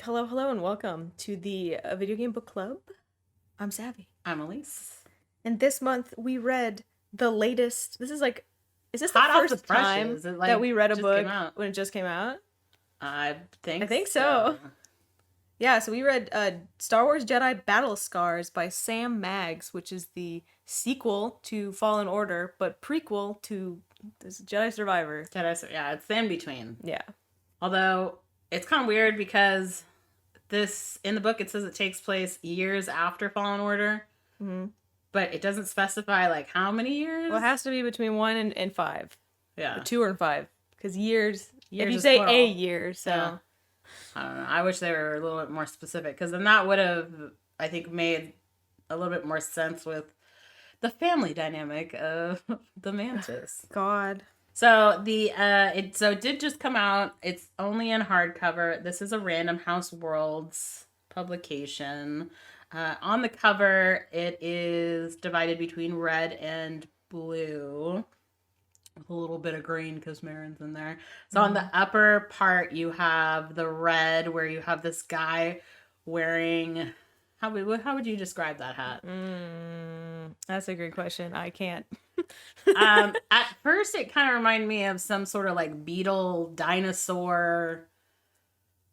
Hello, hello, and welcome to the Video Game Book Club. I'm Savvy. I'm Elise. And this month we read the latest. Is this Hot the off the first time presses. It, that we read a just book came out. when it just came out? I think I think so. Yeah, so we read Star Wars Jedi Battle Scars by Sam Maggs, which is the sequel to Fallen Order, but prequel to this Jedi Survivor. Yeah, it's the in-between. Yeah. Although, it's kind of weird because in the book, it says it takes place years after Fallen Order. Mm-hmm. But it doesn't specify, like, how many years? Well, it has to be between 1 and 5. Yeah. Or 2 or 5. Because years if you is say plural. a year, so... Yeah. I don't know. I wish they were a little bit more specific. Because then that would have, I think, made a little bit more sense with the family dynamic of the Mantis. God. So it did just come out. It's only in hardcover. This is a Random House Worlds publication. On the cover, it is divided between red and blue, with a little bit of green because Marin's in there. So on the upper part, you have the red, where you have this guy wearing. How would you describe that hat? That's a great question. I can't. At first, it kind of reminded me of some sort of like beetle dinosaur.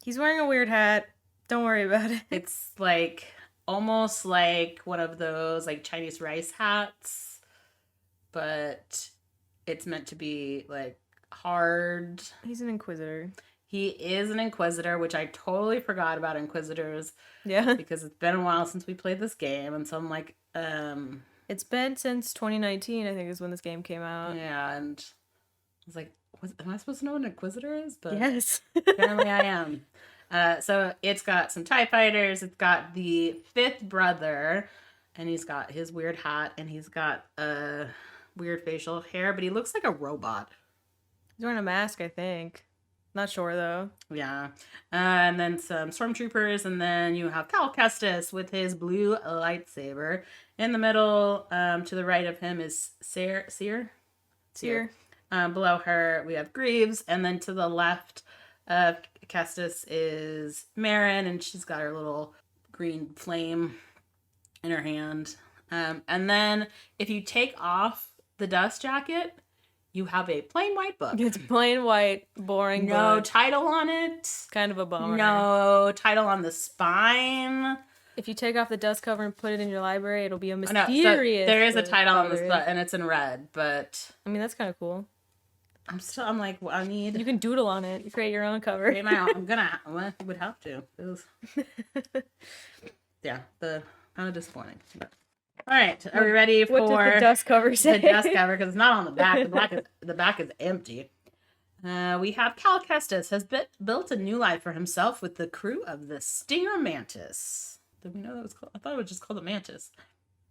He's wearing a weird hat. Don't worry about it. It's like almost like one of those like Chinese rice hats, but it's meant to be like hard. He's an Inquisitor. He is an Inquisitor, which I totally forgot about Inquisitors. Yeah. Because it's been a while since we played this game, and so I'm like, It's been since 2019, I think, is when this game came out. Yeah, and I was like, am I supposed to know what an Inquisitor is? But yes. apparently I am. So it's got some TIE fighters. It's got the fifth brother, and he's got his weird hat, and he's got weird facial hair, but he looks like a robot. He's wearing a mask, I think. Not sure, though. Yeah. And then some stormtroopers, and then you have Cal Kestis with his blue lightsaber. In the middle, to the right of him is Seer. Below her, we have Greaves, and then to the left of Kestis is Marin, and she's got her little green flame in her hand. And then if you take off the dust jacket, you have a plain white book. It's plain white, boring No book. title on it. Kind of a bummer. No title on the spine. If you take off the dust cover and put it in your library, it'll be a No, mysterious... so there is a title on this book, and it's in red, but... I mean, that's kind of cool. I'm like, well, I need... You can doodle on it. You create your own cover. Create my own. I would have to. It was... Yeah, kind of disappointing. But... All right, are we ready for... What does the dust cover say? The dust cover, because it's not on the back. The back is empty. We have Cal Kestis has built a new life for himself with the crew of the Stinger Mantis. Did we know that was called? I thought it was just called the Mantis.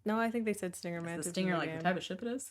No, I think they said Stinger Mantis. The Stinger, like the type of ship it is?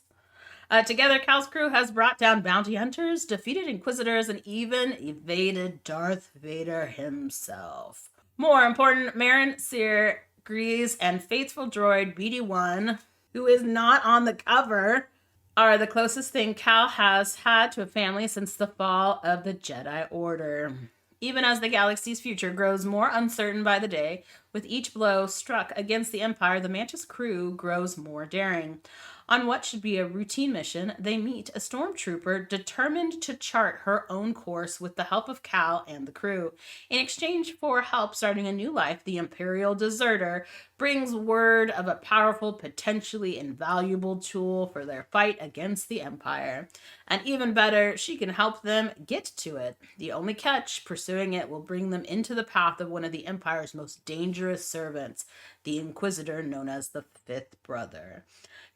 Together, Cal's crew has brought down bounty hunters, defeated Inquisitors, and even evaded Darth Vader himself. More important, Marin, Seer, Grease, and faithful droid BD-1, who is not on the cover, are the closest thing Cal has had to a family since the fall of the Jedi Order. Even as the galaxy's future grows more uncertain by the day, with each blow struck against the Empire, the Mantis crew grows more daring. On what should be a routine mission, they meet a stormtrooper determined to chart her own course with the help of Cal and the crew. In exchange for help starting a new life, the Imperial deserter brings word of a powerful, potentially invaluable tool for their fight against the Empire. And even better, she can help them get to it. The only catch, pursuing it will bring them into the path of one of the Empire's most dangerous servants, the Inquisitor known as the Fifth Brother.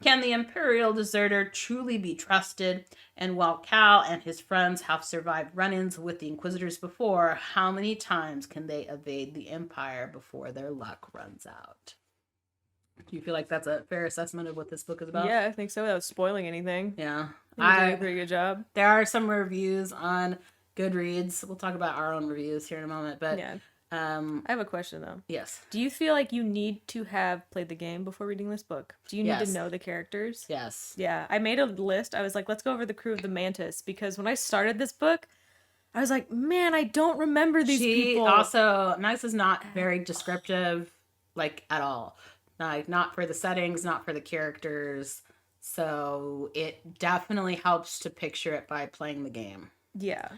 Can the Imperial deserter truly be trusted? And while Cal and his friends have survived run-ins with the Inquisitors before, how many times can they evade the Empire before their luck runs out? Do you feel like that's a fair assessment of what this book is about? Yeah, I think so, without spoiling anything. Yeah. You did a pretty good job. There are some reviews on Goodreads. We'll talk about our own reviews here in a moment, but... Yeah. I have a question, though. Yes. Do you feel like you need to have played the game before reading this book? Do you need to know the characters? Yes. Yeah. I made a list. I was like, let's go over the crew of the Mantis, because when I started this book, I was like, man, I don't remember these people. Also, Magus is not very descriptive, like, at all. Like, not for the settings, not for the characters. So it definitely helps to picture it by playing the game. Yeah.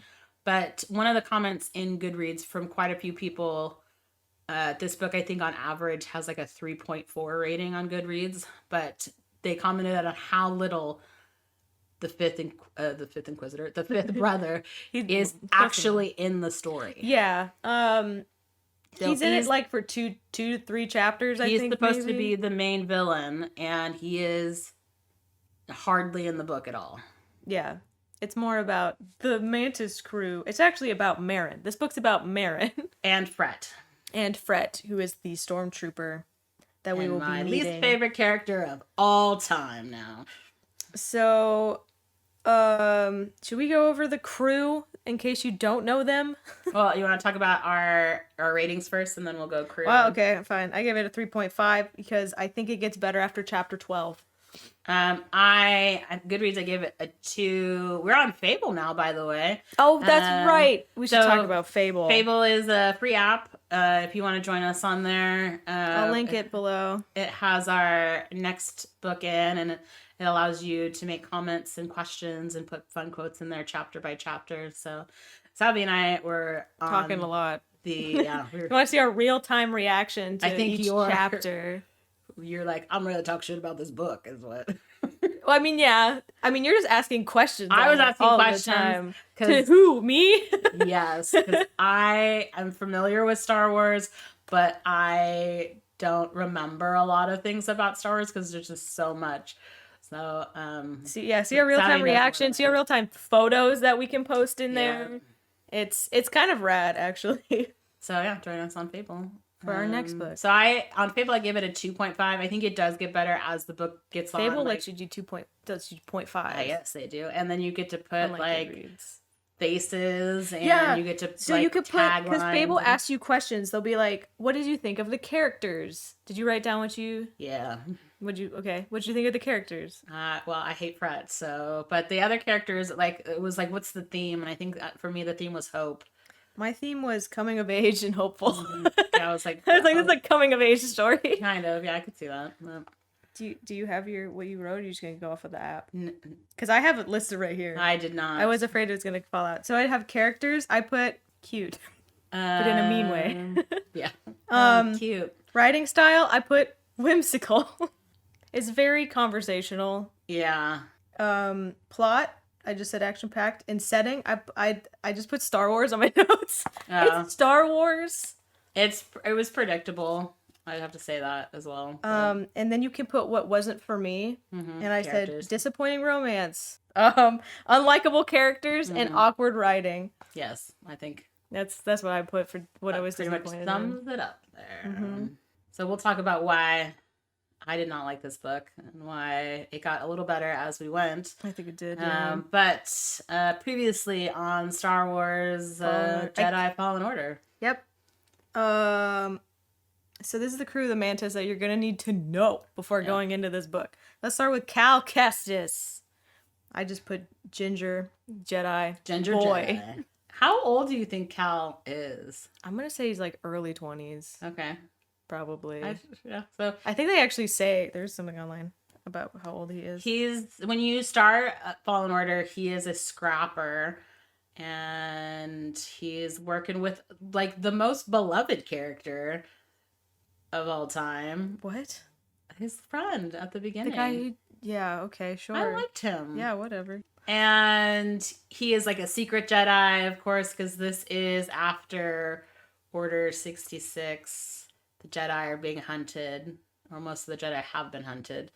But one of the comments in Goodreads from quite a few people, this book, I think on average has like a 3.4 rating on Goodreads, but they commented on how little the fifth Inquisitor, the fifth brother, is actually in the story. Yeah. He's in it like for two to three chapters, I think. He's supposed to be the main villain, and he is hardly in the book at all. Yeah. It's more about the Mantis crew. It's actually about Marin. This book's about Marin. And Fret. And Fret, who is the stormtrooper that we will be meeting. My least favorite character of all time now. So, should we go over the crew in case you don't know them? Well, you want to talk about our ratings first, and then we'll go crew. Well, okay, fine. I give it a 3.5 because I think it gets better after chapter 12. At Goodreads, I gave it a 2. We're on Fable now, by the way. Oh, that's right. We should talk about Fable. Fable is a free app. If you want to join us on there, I'll link it below. It has our next book in, and it allows you to make comments and questions and put fun quotes in there chapter by chapter. So Savvy and I were talking a lot. You want to see our real-time reaction to each chapter. You're like, I'm ready to talk shit about this book, is what. Well, I mean, yeah. I mean, you're just asking questions. I was asking questions. To who? Me? Yes. Because I am familiar with Star Wars, but I don't remember a lot of things about Star Wars because there's just so much. So, see our real-time reaction. See our real-time photos that we can post in there. It's kind of rad, actually. So, yeah, join us on Fable. For our next book. So on Fable, I give it a 2.5. I think it does get better as the book gets on. Fable lets you do 2.5. Yes, they do. And then you get to put faces, and you get to you could put, because Fable asks you questions. They'll be like, what did you think of the characters? Did you write down what you... Yeah. What'd you think of the characters? Well, I hate Fret, but the other characters, like, it was like, what's the theme? And I think for me, the theme was hope. My theme was coming of age and hopeful. Yeah, I was like, this is a coming of age story. Kind of, yeah, I could see that. Do you have what you wrote? Or are you just gonna go off of the app? Because I have it listed right here. I did not. I was afraid it was gonna fall out. So I have characters. I put cute, but in a mean way. Yeah. Cute. Writing style. I put whimsical. It's very conversational. Yeah. Plot. I just said action packed. In setting, I just put Star Wars on my notes. It's Star Wars. It was predictable. I'd have to say that as well. And then you can put what wasn't for me. Mm-hmm. And I said disappointing romance. Unlikable characters and awkward writing. Yes, I think that's what I put for what I was disappointed in. Sums it up there. Mm-hmm. So we'll talk about why I did not like this book and why it got a little better as we went. I think it did. But previously on Star Wars Jedi Fallen Order. Yep. So this is the crew of the Mantis that you're going to need to know before going into this book. Let's start with Cal Kestis. I just put Ginger Jedi boy. Jedi. How old do you think Cal is? I'm going to say he's like early 20s. Okay. Probably. So I think they actually say there's something online about how old he is. When you start Fallen Order, he is a scrapper, and he's working with like the most beloved character of all time. What? His friend at the beginning. The guy who, yeah, okay, sure. I liked him. Yeah, whatever. And he is like a secret Jedi, of course, because this is after Order 66. The Jedi are being hunted, or most of the Jedi have been hunted.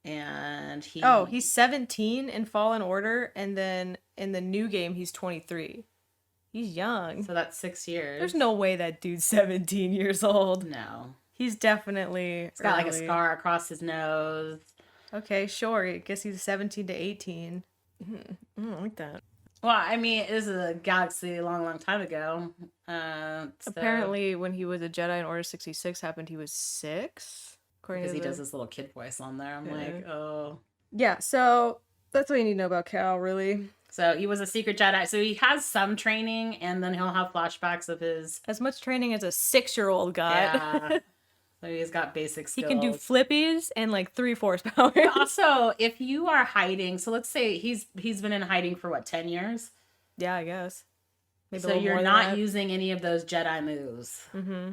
And he's 17 in Fallen Order, and then in the new game, he's 23. He's young. So that's 6 years. There's no way that dude's 17 years old. No. He's definitely He's got like a scar across his nose. Okay, sure. I guess he's 17 to 18. I don't like that. Well, I mean, this is a galaxy a long, long time ago. Apparently, when he was a Jedi in Order 66 happened, he was 6. Because he does this little kid voice on there. I'm like, oh. Yeah, so that's what you need to know about Cal, really. So he was a secret Jedi. So he has some training, and then he'll have flashbacks of his. As much training as a 6-year-old got. Yeah. So he's got basic skills. He can do flippies and like 3 force powers. But also, if you are hiding, so let's say he's been in hiding for what, 10 years? Yeah, I guess. Maybe So you're not using any of those Jedi moves. Mm-hmm.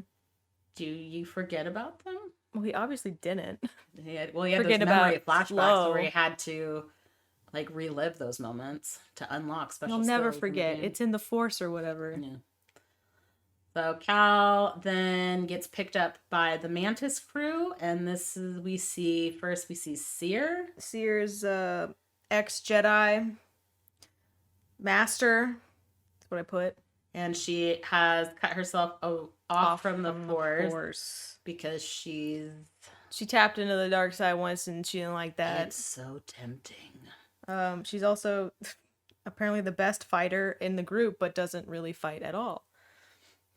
Do you forget about them? Well, he obviously didn't. He had those Forget memory about flashbacks flow. where he had to like relive those moments to unlock special You'll never skills in the forget. game. It's in the force or whatever. Yeah. So Cal then gets picked up by the Mantis crew, and this is we see Seer. Seer's ex-Jedi master. That's what I put. And she has cut herself off from the force because she tapped into the dark side once and she didn't like that. It's so tempting. She's also apparently the best fighter in the group, but doesn't really fight at all.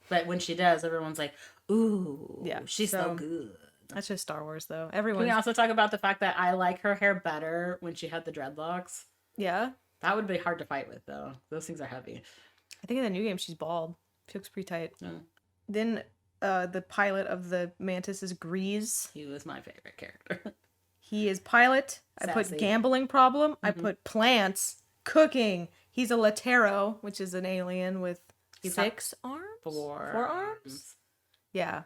But when she does, everyone's like, ooh, yeah, she's so good. That's just Star Wars, though. Can we also talk about the fact that I like her hair better when she had the dreadlocks? Yeah. That would be hard to fight with, though. Those things are heavy. I think in the new game, she's bald. She looks pretty tight. Yeah. Then the pilot of the Mantis is Grease. He was my favorite character. He is pilot. Sassy. I put gambling problem. I put plants. Cooking. He's a Latero, which is an alien with 6 arms? 4 arms? Yeah.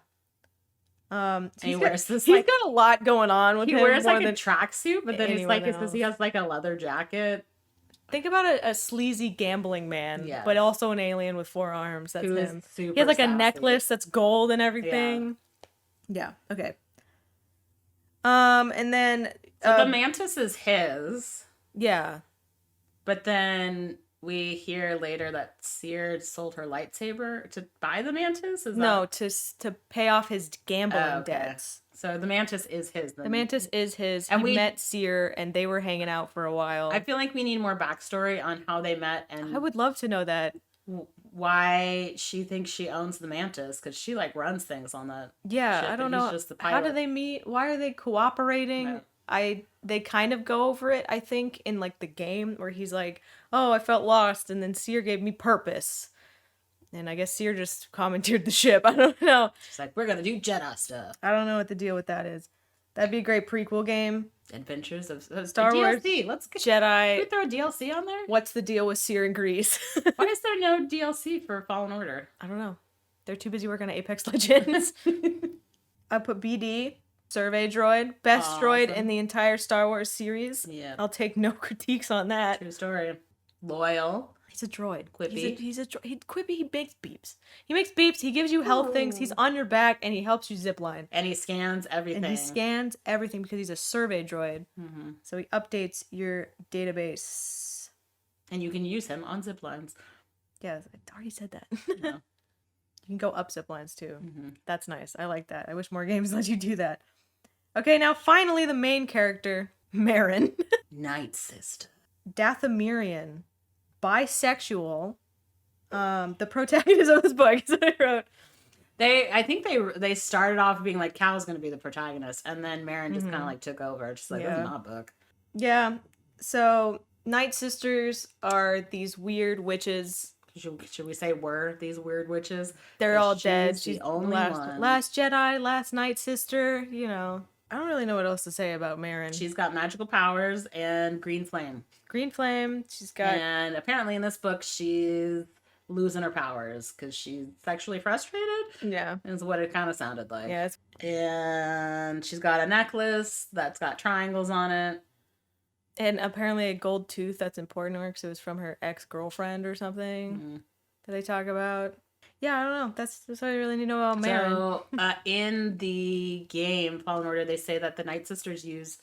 And he wears this, he's got a lot going on with him. He wears like a tracksuit, but then he's like, else. He has like a leather jacket. Think about a sleazy gambling man, Yes. but also an alien with 4 arms. That's him. Super He has like sassy. a necklace that's gold and everything. Yeah. Okay. And then so the Mantis is his. Yeah. But then we hear later that Seer sold her lightsaber to buy the Mantis? No, to pay off his gambling debts. So the Mantis is his. The Mantis is his. And we met Seer, and they were hanging out for a while. I feel like we need more backstory on how they met and I would love to know that. Why she thinks she owns the Mantis, because she like runs things on that. Yeah, ship, I don't and he's know. just the How pilot. do they meet? Why are they cooperating? No. They kind of go over it, I think, in like the game where he's like, "Oh, I felt lost," and then Seer gave me purpose. And I guess Seer just commandeered the ship. I don't know. She's like, we're gonna do Jedi stuff. I don't know what the deal with that is. That'd be a great prequel game. Adventures of Star Wars. DLC. Let's get Jedi. Can we throw a DLC on there? What's the deal with Seer and Grease? Why is there no DLC for Fallen Order? I don't know. They're too busy working on Apex Legends. I put BD, survey droid, best droid in the entire Star Wars series. Yeah. I'll take no critiques on that. True story. Loyal. He's a droid. Quippy. He's a droid. Quippy, he makes beeps. He makes beeps. He gives you health things. He's on your back, and he helps you zipline. And he scans everything. And he scans everything because he's a survey droid. Mm-hmm. So he updates your database. And you can use him on zip lines. Yeah, I already said that. Yeah. You can go up zip lines too. Mm-hmm. That's nice. I like that. I wish more games let you do that. Okay, now finally the main character, Marin. Night Sister. Dathomirian. Bisexual. The protagonist of this book is what I wrote. I think they started off being like Cal's gonna be the protagonist, and then Marin just kind of like took over. Just like, this is my book. Yeah. So Night Sisters are these weird witches. Should we say were these weird witches? They're all dead. She's the only one. Last Jedi, last Night Sister. You know, I don't really know what else to say about Marin. She's got magical powers and green flame. Green flame. She's got. And apparently in this book, she's losing her powers because she's sexually frustrated. Yeah. Is what it kind of sounded like. Yeah. And she's got a necklace that's got triangles on it. And apparently a gold tooth that's important to her because it was from her ex-girlfriend or something that they talk about. Yeah, I don't know. That's all I really need to know about Marin. So in the game Fallen Order, they say that the Night Sisters use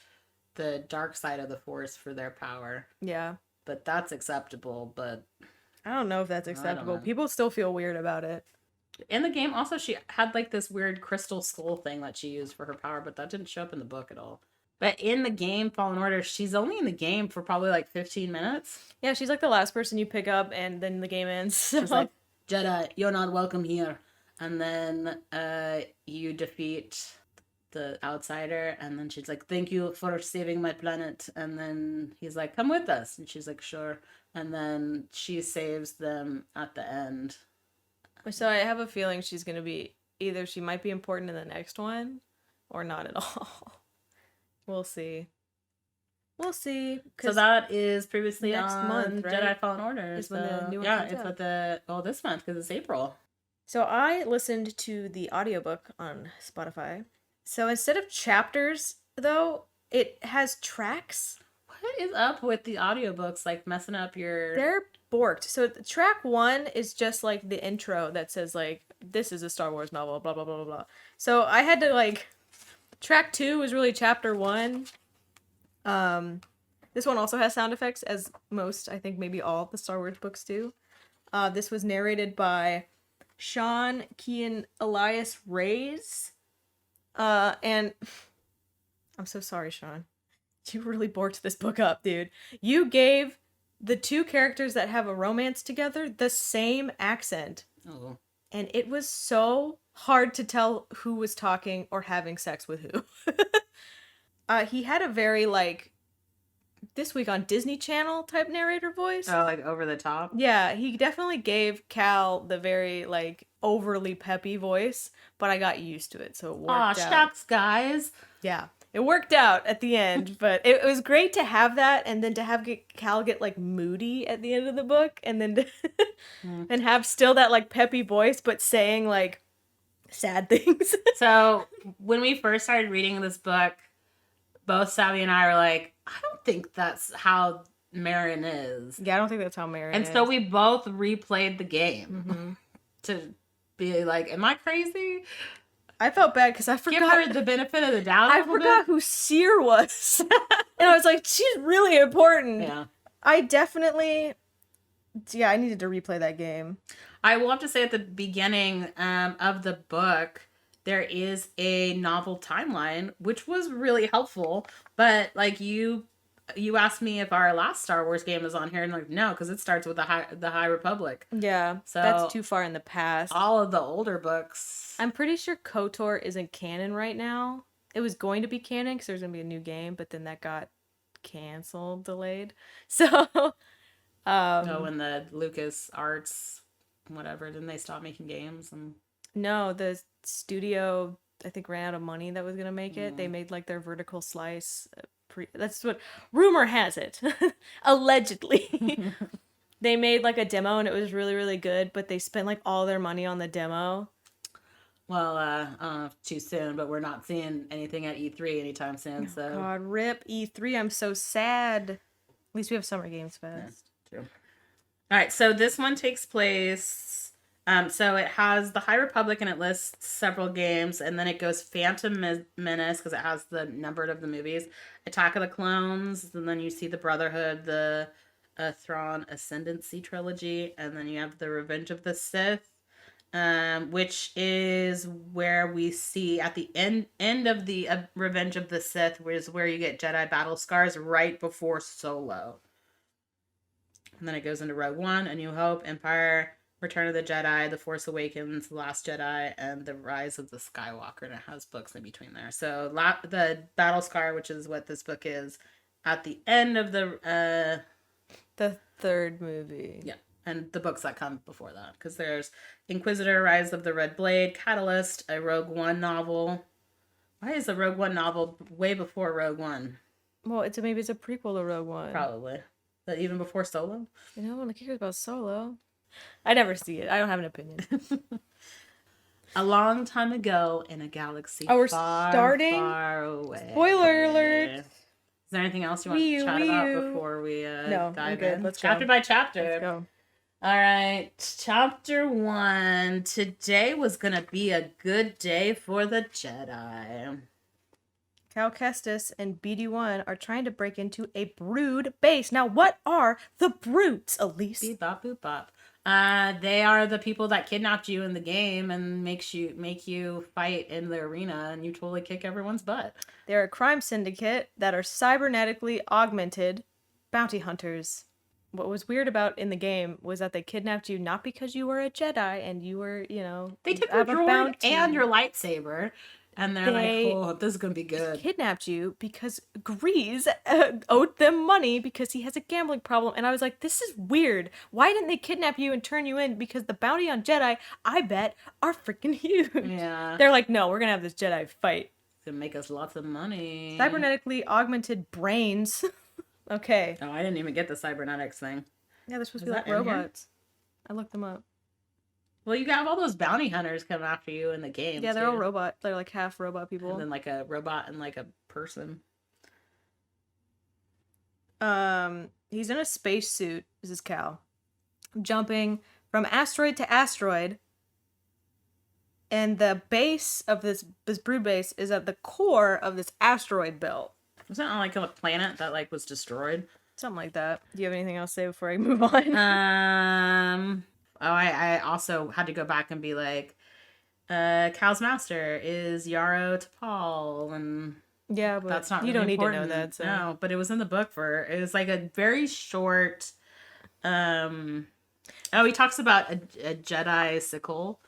the dark side of the Force for their power. Yeah. But that's acceptable, but I don't know if that's acceptable. People still feel weird about it. In the game, also, she had like this weird crystal skull thing that she used for her power, but that didn't show up in the book at all. But in the game, Fallen Order, she's only in the game for probably like 15 minutes. Yeah, she's like the last person you pick up, and then the game ends. So. She's like, Jedi, you're not welcome here. And then you defeat the outsider, and then she's like, thank you for saving my planet, and then he's like, come with us, and she's like, sure, and then she saves them at the end. So I have a feeling she's gonna be either she might be important in the next one, or not at all. We'll see. We'll see. So that is previously next on month, right? Jedi Fallen Order. Is when the new one yeah, comes it's out. with this month because it's April. So I listened to the audiobook on Spotify. So instead of chapters, though, it has tracks. What is up with the audiobooks, like messing up your... They're borked. So track 1 is just like the intro that says like, this is a Star Wars novel, blah, blah, blah, blah, blah. So I had to like, track 2 was really chapter 1. This one also has sound effects, as most, I think maybe all the Star Wars books do. This was narrated by Sean Kean Elias Reyes. And I'm so sorry, Sean. You really borked this book up, dude. You gave the two characters that have a romance together the same accent. Oh. And it was so hard to tell who was talking or having sex with who. He had a very, like, This Week on Disney Channel type narrator voice. Oh, like over the top? Yeah, he definitely gave Cal the very, like, overly peppy voice, but I got used to it, so it worked out. Aw, shucks, guys. Yeah, it worked out at the end, but it was great to have that, and then to have Cal get, like, moody at the end of the book, and then to and have still that, like, peppy voice, but saying, like, sad things. So, when we first started reading this book, both Savvy and I were like, I don't think that's how Marin is. Yeah, I don't think that's how Marin is. And so we both replayed the game to be like, am I crazy? I felt bad because I forgot. Give her the benefit of the doubt. I forgot who Seer was. And I was like, she's really important. Yeah. I definitely... Yeah, I needed to replay that game. I will have to say at the beginning of the book, there is a novel timeline, which was really helpful. But like you asked me if our last Star Wars game is on here, and like no, because it starts with the High Republic. Yeah, So that's too far in the past. All of the older books. I'm pretty sure KOTOR isn't canon right now. It was going to be canon because there's going to be a new game, but then that got canceled, delayed. So, when the Lucas Arts, whatever, didn't they stop making games? And no, the studio, I think, ran out of money that was going to make it. They made like their vertical slice. That's what rumor has it. Allegedly. They made like a demo and it was really, really good, but they spent like all their money on the demo. Well, too soon, but we're not seeing anything at E3 anytime soon. So God, rip E3. I'm so sad. At least we have Summer Games Fest. Yeah, true. All right, so this one takes place. So it has the High Republic and it lists several games, and then it goes Phantom Menace because it has the numbered of the movies, Attack of the Clones, and then you see the Brotherhood, the Thrawn Ascendancy trilogy, and then you have the Revenge of the Sith. Which is where we see at the end of the Revenge of the Sith, is where you get Jedi battle scars right before Solo. And then it goes into Rogue One, A New Hope, Empire, Return of the Jedi, The Force Awakens, The Last Jedi, and The Rise of the Skywalker, and it has books in between there. So the battle scar, which is what this book is, at the end of the third movie. Yeah. And the books that come before that. Because there's Inquisitor, Rise of the Red Blade, Catalyst, a Rogue One novel. Why is the Rogue One novel way before Rogue One? Well, maybe it's a prequel to Rogue One. Probably. But even before Solo? You know, when I cares about Solo. I never see it. I don't have an opinion. A long time ago in a galaxy we're far, starting? far away. Spoiler alert. Is there anything else you want to chat about before we No, I'm dive good. in? Let's chapter go. by chapter. Let's go. All right, chapter 1. Today was going to be a good day for the Jedi. Cal Kestis and BD-1 are trying to break into a brood base. Now, what are the broods, Elise? Beep bop boop bop. They are the people that kidnapped you in the game and make you fight in the arena, and you totally kick everyone's butt. They're a crime syndicate that are cybernetically augmented bounty hunters. What was weird about in the game was that they kidnapped you not because you were a Jedi and you were, They took your droid and your lightsaber. And they're They like, oh, this is going to be good. kidnapped you because Grease owed them money because he has a gambling problem. And I was like, this is weird. Why didn't they kidnap you and turn you in? Because the bounty on Jedi, I bet, are freaking huge. Yeah. They're like, no, we're going to have this Jedi fight. It's going to make us lots of money. Cybernetically augmented brains. Okay. Oh, I didn't even get the cybernetics thing. Yeah, they're supposed Is to be like that in here? robots. I looked them up. Well, you got all those bounty hunters coming after you in the game. Yeah, they're all robot. They're like half robot people. And then like a robot and like a person. He's in a spacesuit. This is Cal. Jumping from asteroid to asteroid. And the base of this brood base is at the core of this asteroid belt. Wasn't it like a planet that like was destroyed? Something like that. Do you have anything else to say before I move on? I also had to go back and be like, Cal's master is Yarrow T'Pol, and yeah, but that's not you really don't important. need to know that. So. No, but it was in the book it was like a very short. He talks about a Jedi sickle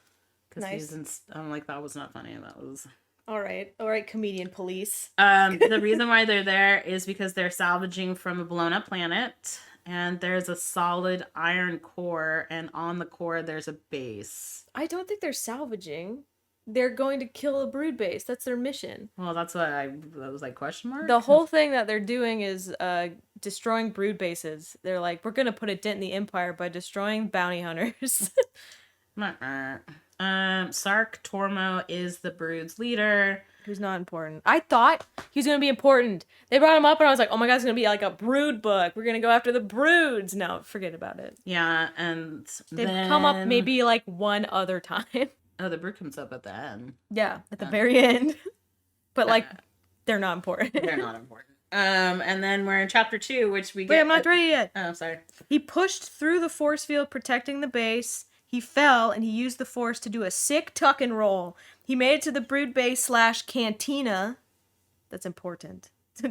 because nice. I'm like, that was not funny. That was. All right, comedian police. The reason why they're there is because they're salvaging from a blown up planet, and there's a solid iron core, and on the core there's a base. I don't think they're salvaging. They're going to kill a brood base. That's their mission. Well, that's what that was like question mark. The whole thing that they're doing is destroying brood bases. They're like, we're gonna put a dent in the Empire by destroying bounty hunters. Sark Tormo is the brood's leader. Who's not important. I thought he was gonna be important. They brought him up and I was like, oh my god, it's gonna be like a brood book. We're gonna go after the broods. No, forget about it. Yeah, and they've come up maybe like one other time. Oh, the brood comes up at the end. Yeah, at the very end. But like, they're not important. They're not important. And then we're in chapter 2, which we get. Wait, I'm not ready yet. Oh, sorry. He pushed through the force field protecting the base. He fell, and he used the force to do a sick tuck and roll. He made it to the brood base / cantina. That's important.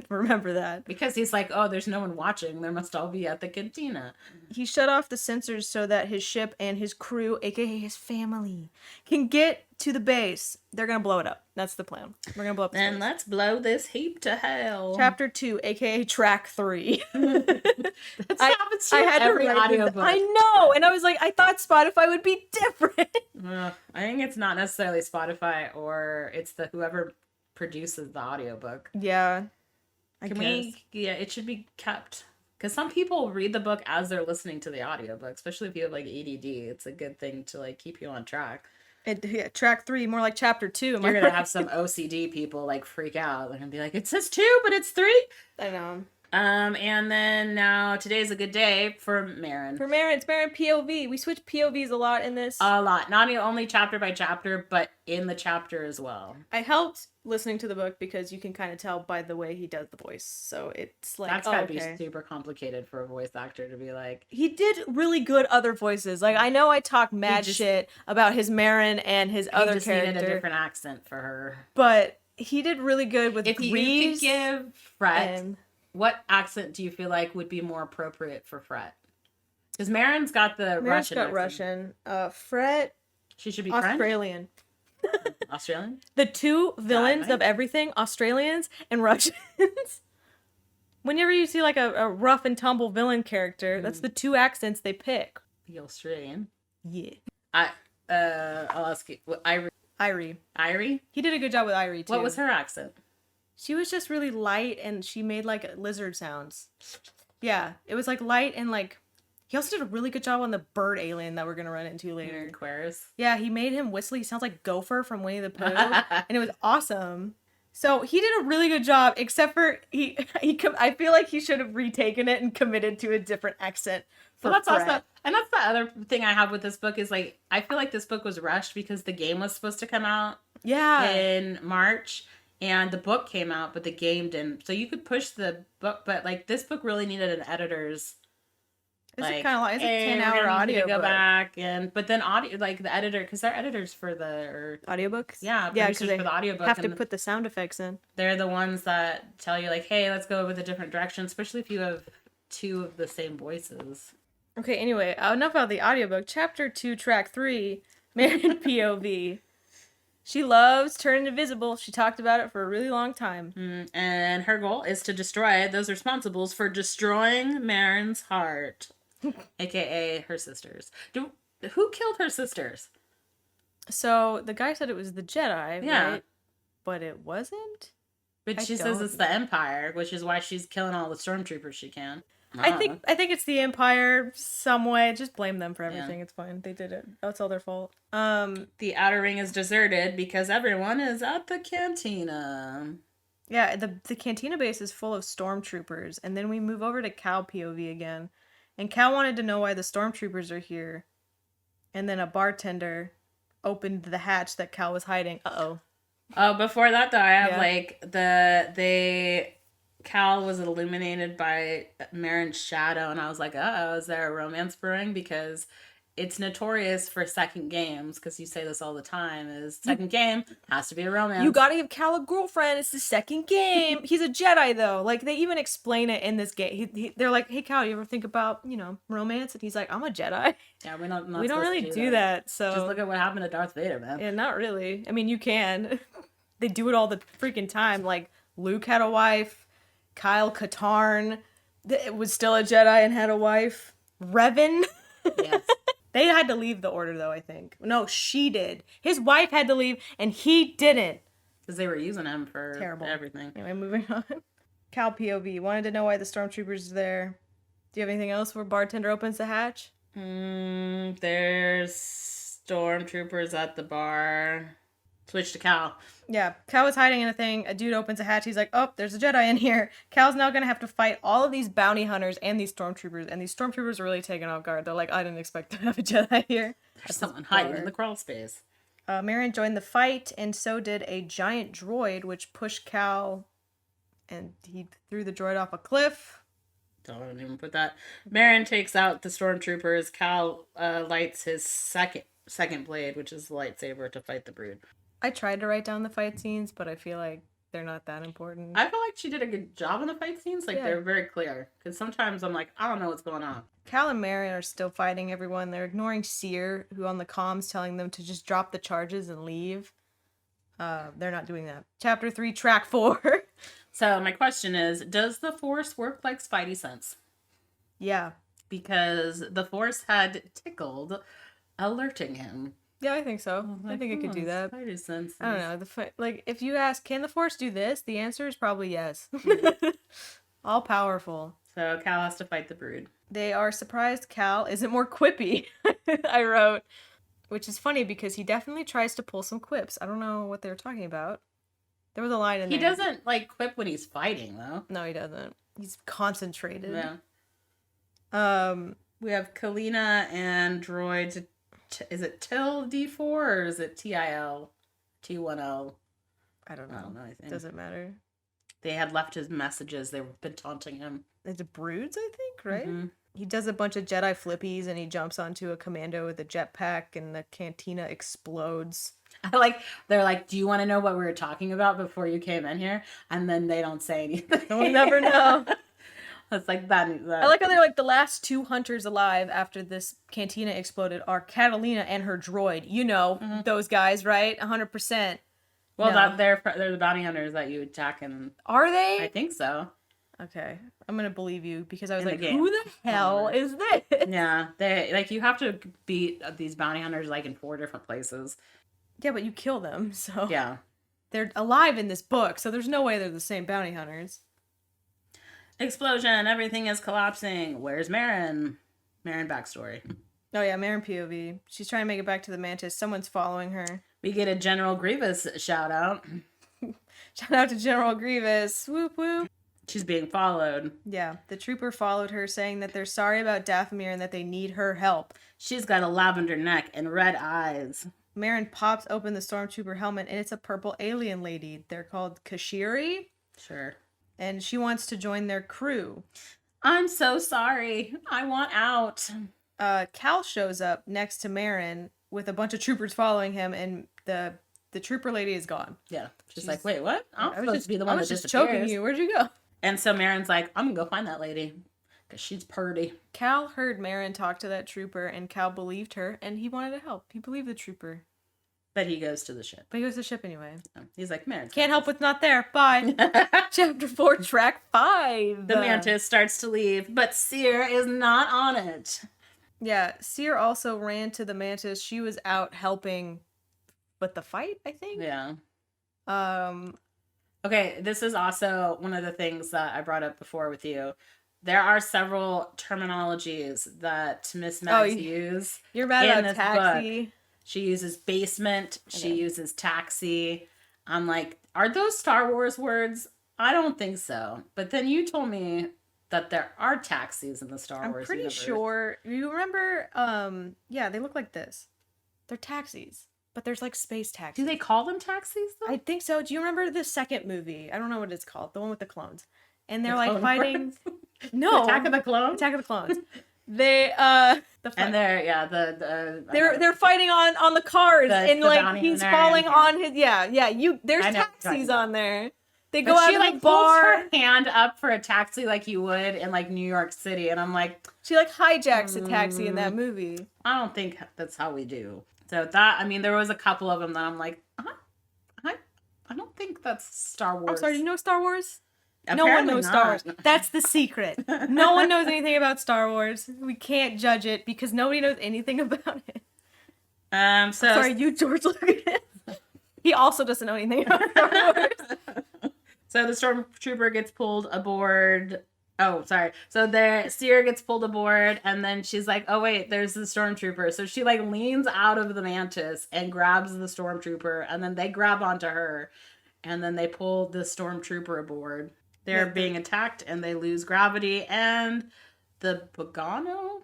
Remember that. Because he's like, oh, there's no one watching. There must all be at the cantina. He shut off the sensors so that his ship and his crew, aka his family, can get to the base. They're going to blow it up. That's the plan. We're going to blow up the Then let's blow this heap to hell. Chapter 2, aka track 3. That's happens to every audiobook. I know. And I was like, I thought Spotify would be different. I think it's not necessarily Spotify, or it's the whoever produces the audiobook. Yeah. Yeah, it should be kept. Because some people read the book as they're listening to the audiobook, especially if you have like ADD. It's a good thing to like keep you on track. Track 3, more like chapter 2. You're going to have some OCD people like freak out. They're going to be like, it says 2, but it's 3. I know. And then now today's a good day for Marin. It's Marin POV. We switch POVs a lot in this. A lot. Not only chapter by chapter, but in the chapter as well. I helped listening to the book because you can kind of tell by the way he does the voice. So it's like, that's gotta be super complicated for a voice actor to be like. He did really good other voices. Like, I know I talk mad shit about his Marin and his other character. Needed a different accent for her. But he did really good with Grease. If you could give Fret, what accent do you feel like would be more appropriate for Fret? Because Marin's got the Russian accent. Russian. Fret. She should be Australian. French? Australian? The two villains of everything, Australians and Russians. Whenever you see like a rough and tumble villain character, that's the two accents they pick. The Australian? Yeah. I'll ask you. Irie? He did a good job with Irie, too. What was her accent? She was just really light, and she made, like, lizard sounds. Yeah, it was, like, light and, like... He also did a really good job on the bird alien that we're going to run into later. Aquarius? Yeah, he made him whistle. He sounds like Gopher from Winnie the Pooh, and it was awesome. So he did a really good job, except for I feel like he should have retaken it and committed to a different accent. Well, that's also, and that's the other thing I have with this book is like, I feel like this book was rushed because the game was supposed to come out in March. And the book came out, but the game didn't. So you could push the book, but like this book really needed an editor's. It's kind of like, it's a 10-hour audio. Go back but then audio, like the editor, because they're editors for the audiobooks. Yeah, because they for the audiobook have to put the sound effects in. They're the ones that tell you like, hey, let's go with a different direction, especially if you have 2 of the same voices. Okay. Anyway, enough about the audiobook. Chapter 2, Track 3, Marin POV. She loves turning invisible. She talked about it for a really long time. And her goal is to destroy those responsible for destroying Marin's heart, aka her sisters. Who killed her sisters? So the guy said it was the Jedi, right? But it wasn't? But she says it's the Empire, which is why she's killing all the stormtroopers she can. I think it's the Empire some way. Just blame them for everything. It's fine. They did it. That's all their fault. The Outer Ring is deserted because everyone is at the cantina. Yeah, the cantina base is full of stormtroopers, and then we move over to Cal POV again. And Cal wanted to know why the stormtroopers are here. And then a bartender opened the hatch that Cal was hiding. Uh-oh. Oh, before that though, I have Cal was illuminated by Marin's shadow, and I was like, oh, is there a romance brewing? Because it's notorious for second games, because you say this all the time, is second game has to be a romance. You gotta give Cal a girlfriend. It's the second game. He's a Jedi, though. Like, they even explain it in this game. They're like, hey, Cal, you ever think about, romance? And he's like, I'm a Jedi. Yeah, we don't really do that. So just look at what happened to Darth Vader, man. Yeah, not really. I mean, you can. They do it all the freaking time. Like, Luke had a wife. Kyle Katarn was still a Jedi and had a wife. Revan. Yes. They had to leave the order, though, I think. No, she did. His wife had to leave, and he didn't. Because they were using him for everything. Anyway, moving on. Cal POV. Wanted to know why the stormtroopers are there. Do you have anything else where bartender opens the hatch? There's stormtroopers at the bar. Switch to Cal. Yeah, Cal was hiding in a thing. A dude opens a hatch. He's like, oh, there's a Jedi in here. Cal's now going to have to fight all of these bounty hunters and these stormtroopers. And these stormtroopers are really taken off guard. They're like, I didn't expect to have a Jedi here. There's someone hiding in the crawl space. Marin joined the fight, and so did a giant droid, which pushed Cal, and he threw the droid off a cliff. Don't even put that. Marin takes out the stormtroopers. Cal lights his second blade, which is the lightsaber, to fight the brood. I tried to write down the fight scenes, but I feel like they're not that important. I feel like she did a good job on the fight scenes. Like, they're very clear. Because sometimes I'm like, I don't know what's going on. Cal and Marin are still fighting everyone. They're ignoring Seer, who on the comms telling them to just drop the charges and leave. They're not doing that. Chapter 3, Track 4. So my question is, does the Force work like Spidey sense? Yeah. Because the Force had tickled, alerting him. Yeah, I think so. I think it could do that. Spidey sense. I don't know. If you ask, can the Force do this? The answer is probably yes. All powerful. So Cal has to fight the brood. They are surprised Cal isn't more quippy, I wrote. Which is funny because he definitely tries to pull some quips. I don't know what they were talking about. There was a line in there. He doesn't, quip when he's fighting, though. No, he doesn't. He's concentrated. Yeah. We have Kalina and droids. Is it TIL D4 or is it TIL T10? I don't know. Anything. Doesn't matter. They had left his messages. They've been taunting him. It's broods, I think, right? Mm-hmm. He does a bunch of Jedi flippies and he jumps onto a commando with a jetpack and the cantina explodes. They're like, do you want to know what we were talking about before you came in here? And then they don't say anything. We'll never know. It's like that. I like how they're like, the last two hunters alive after this cantina exploded are Catalina and her droid. You know, those guys, right? 100%. Well, no. They're the bounty hunters that you attack. And are they? I think so. Okay, I'm gonna believe you because I was like, who the hell is this? Yeah, they you have to beat these bounty hunters in 4 different places. Yeah, but you kill them, so yeah, they're alive in this book, so there's no way they're the same bounty hunters. Explosion! Everything is collapsing. Where's Marin? Marin backstory. Oh yeah, Marin POV. She's trying to make it back to the Mantis. Someone's following her. We get a General Grievous shout out. Shout out to General Grievous. Swoop whoop. She's being followed. Yeah, the trooper followed her, saying that they're sorry about Dathomir and that they need her help. She's got a lavender neck and red eyes. Marin pops open the stormtrooper helmet, and it's a purple alien lady. They're called Kashiri. Sure. And she wants to join their crew. I'm so sorry. I want out. Cal shows up next to Marin with a bunch of troopers following him, and the trooper lady is gone. Yeah. She's like, wait, what? I'm supposed to be the one that just disappears. choking you. Where'd you go? And so Marin's like, I'm gonna go find that lady. Because she's purty. Cal heard Marin talk to that trooper, and Cal believed her, and he wanted to help. He believed the trooper. But he goes to the ship. But he goes to the ship anyway. He's like, man, Can't help what's not there. Bye. Chapter 4, Track 5. The mantis starts to leave, but Seer is not on it. Yeah, Seer also ran to the mantis. She was out helping with the fight, I think. Yeah. Um, Okay, this is also one of the things that I brought up before with you. There are several terminologies that Miss Mags use. You're mad in about this taxi. book. She uses basement. She Okay. uses taxi. I'm like, are those Star Wars words? I don't think so. But then you told me that there are taxis in the Star I'm Wars pretty universe. sure. You remember? Yeah, they look like this. They're taxis, but there's like space taxis. Do they call them taxis though? I think so. Do you remember the second movie? I don't know what it's called. The one with the clones, and they're The like Clone fighting. Wars? No, Attack of the Clones. Attack of the Clones. They And they're fighting on the cars, and the like bounty he's hunter falling and- on his there's I know what you're talking taxis about. on there. They go But out she to like the pulls bar. her hand up for a taxi like you would in like New York City, and I'm like, She like hijacks a taxi in that movie. I don't think that's how we do. So that, I mean, there was a couple of them that I'm like, I don't think that's Star Wars. I'm sorry, do you know Star Wars? No one Apparently knows Star Wars. not. That's the secret. No one knows anything about Star Wars. We can't judge it because nobody knows anything about it. So Sorry, you George Lucas. He also doesn't know anything about Star Wars. So the stormtrooper gets pulled aboard. Oh, sorry. So the Seer gets pulled aboard, and then she's like, "Oh wait, there's the stormtrooper." So she like leans out of the mantis and grabs the stormtrooper, and then they grab onto her, and then they pull the stormtrooper aboard. They're being attacked, and they lose gravity, and the Bogano,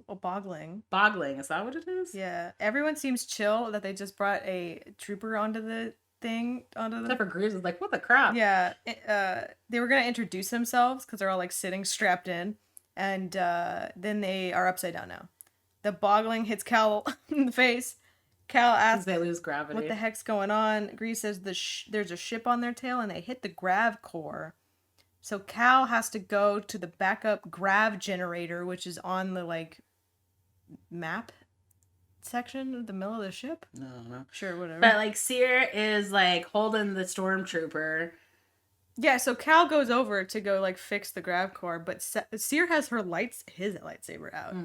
A boggling. boggling. Is that what it is? Yeah. Everyone seems chill that they just brought a trooper onto the thing. Except for Grease is like, what the crap? Yeah. They were going to introduce themselves because they're all like sitting strapped in. And then they are upside down now. The boggling hits Cal in the face. Cal asks, They lose gravity. what the heck's going on? Grease says there's a ship on their tail and they hit the grav core. So Cal has to go to the backup grav generator, which is on the like map section of the middle of the ship. No. Sure, whatever. But like Seer is like holding the stormtrooper. Yeah, so Cal goes over to go like fix the grav core, but Seer has his lightsaber out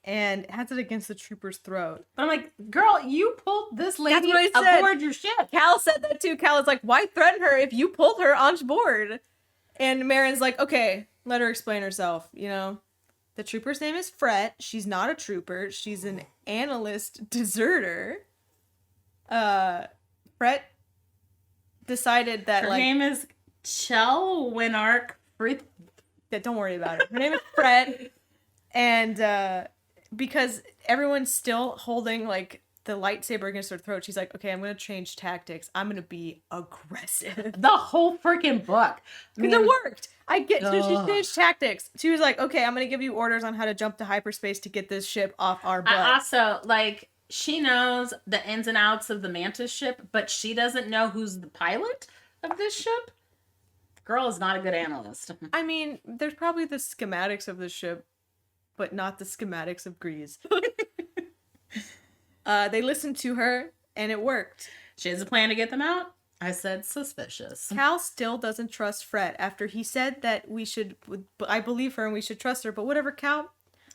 and has it against the trooper's throat. But I'm like, girl, you pulled this lady what I said. aboard your ship. Cal said that too. Cal is like, why threaten her if you pulled her on board? And Marin's like, okay, let her explain herself, you know? The trooper's name is Fret. She's not a trooper. She's an analyst deserter. Fret decided that, Her like... name is Chell Winark Frith. Don't worry about it. Her name is Fret. And because everyone's still holding, like, the lightsaber against her throat, she's like, okay, I'm going to change tactics. I'm going to be aggressive. The whole freaking book. Because it worked. I get so she changed tactics. She was like, okay, I'm going to give you orders on how to jump to hyperspace to get this ship off our butt. I also, like, she knows the ins and outs of the Mantis ship, but she doesn't know who's the pilot of this ship. Girl is not a good analyst. I mean, there's probably the schematics of the ship, but not the schematics of Grease. They listened to her, and it worked. She has a plan to get them out. I said suspicious. Cal still doesn't trust Fret after he said that we should, I believe her and we should trust her, but whatever, Cal.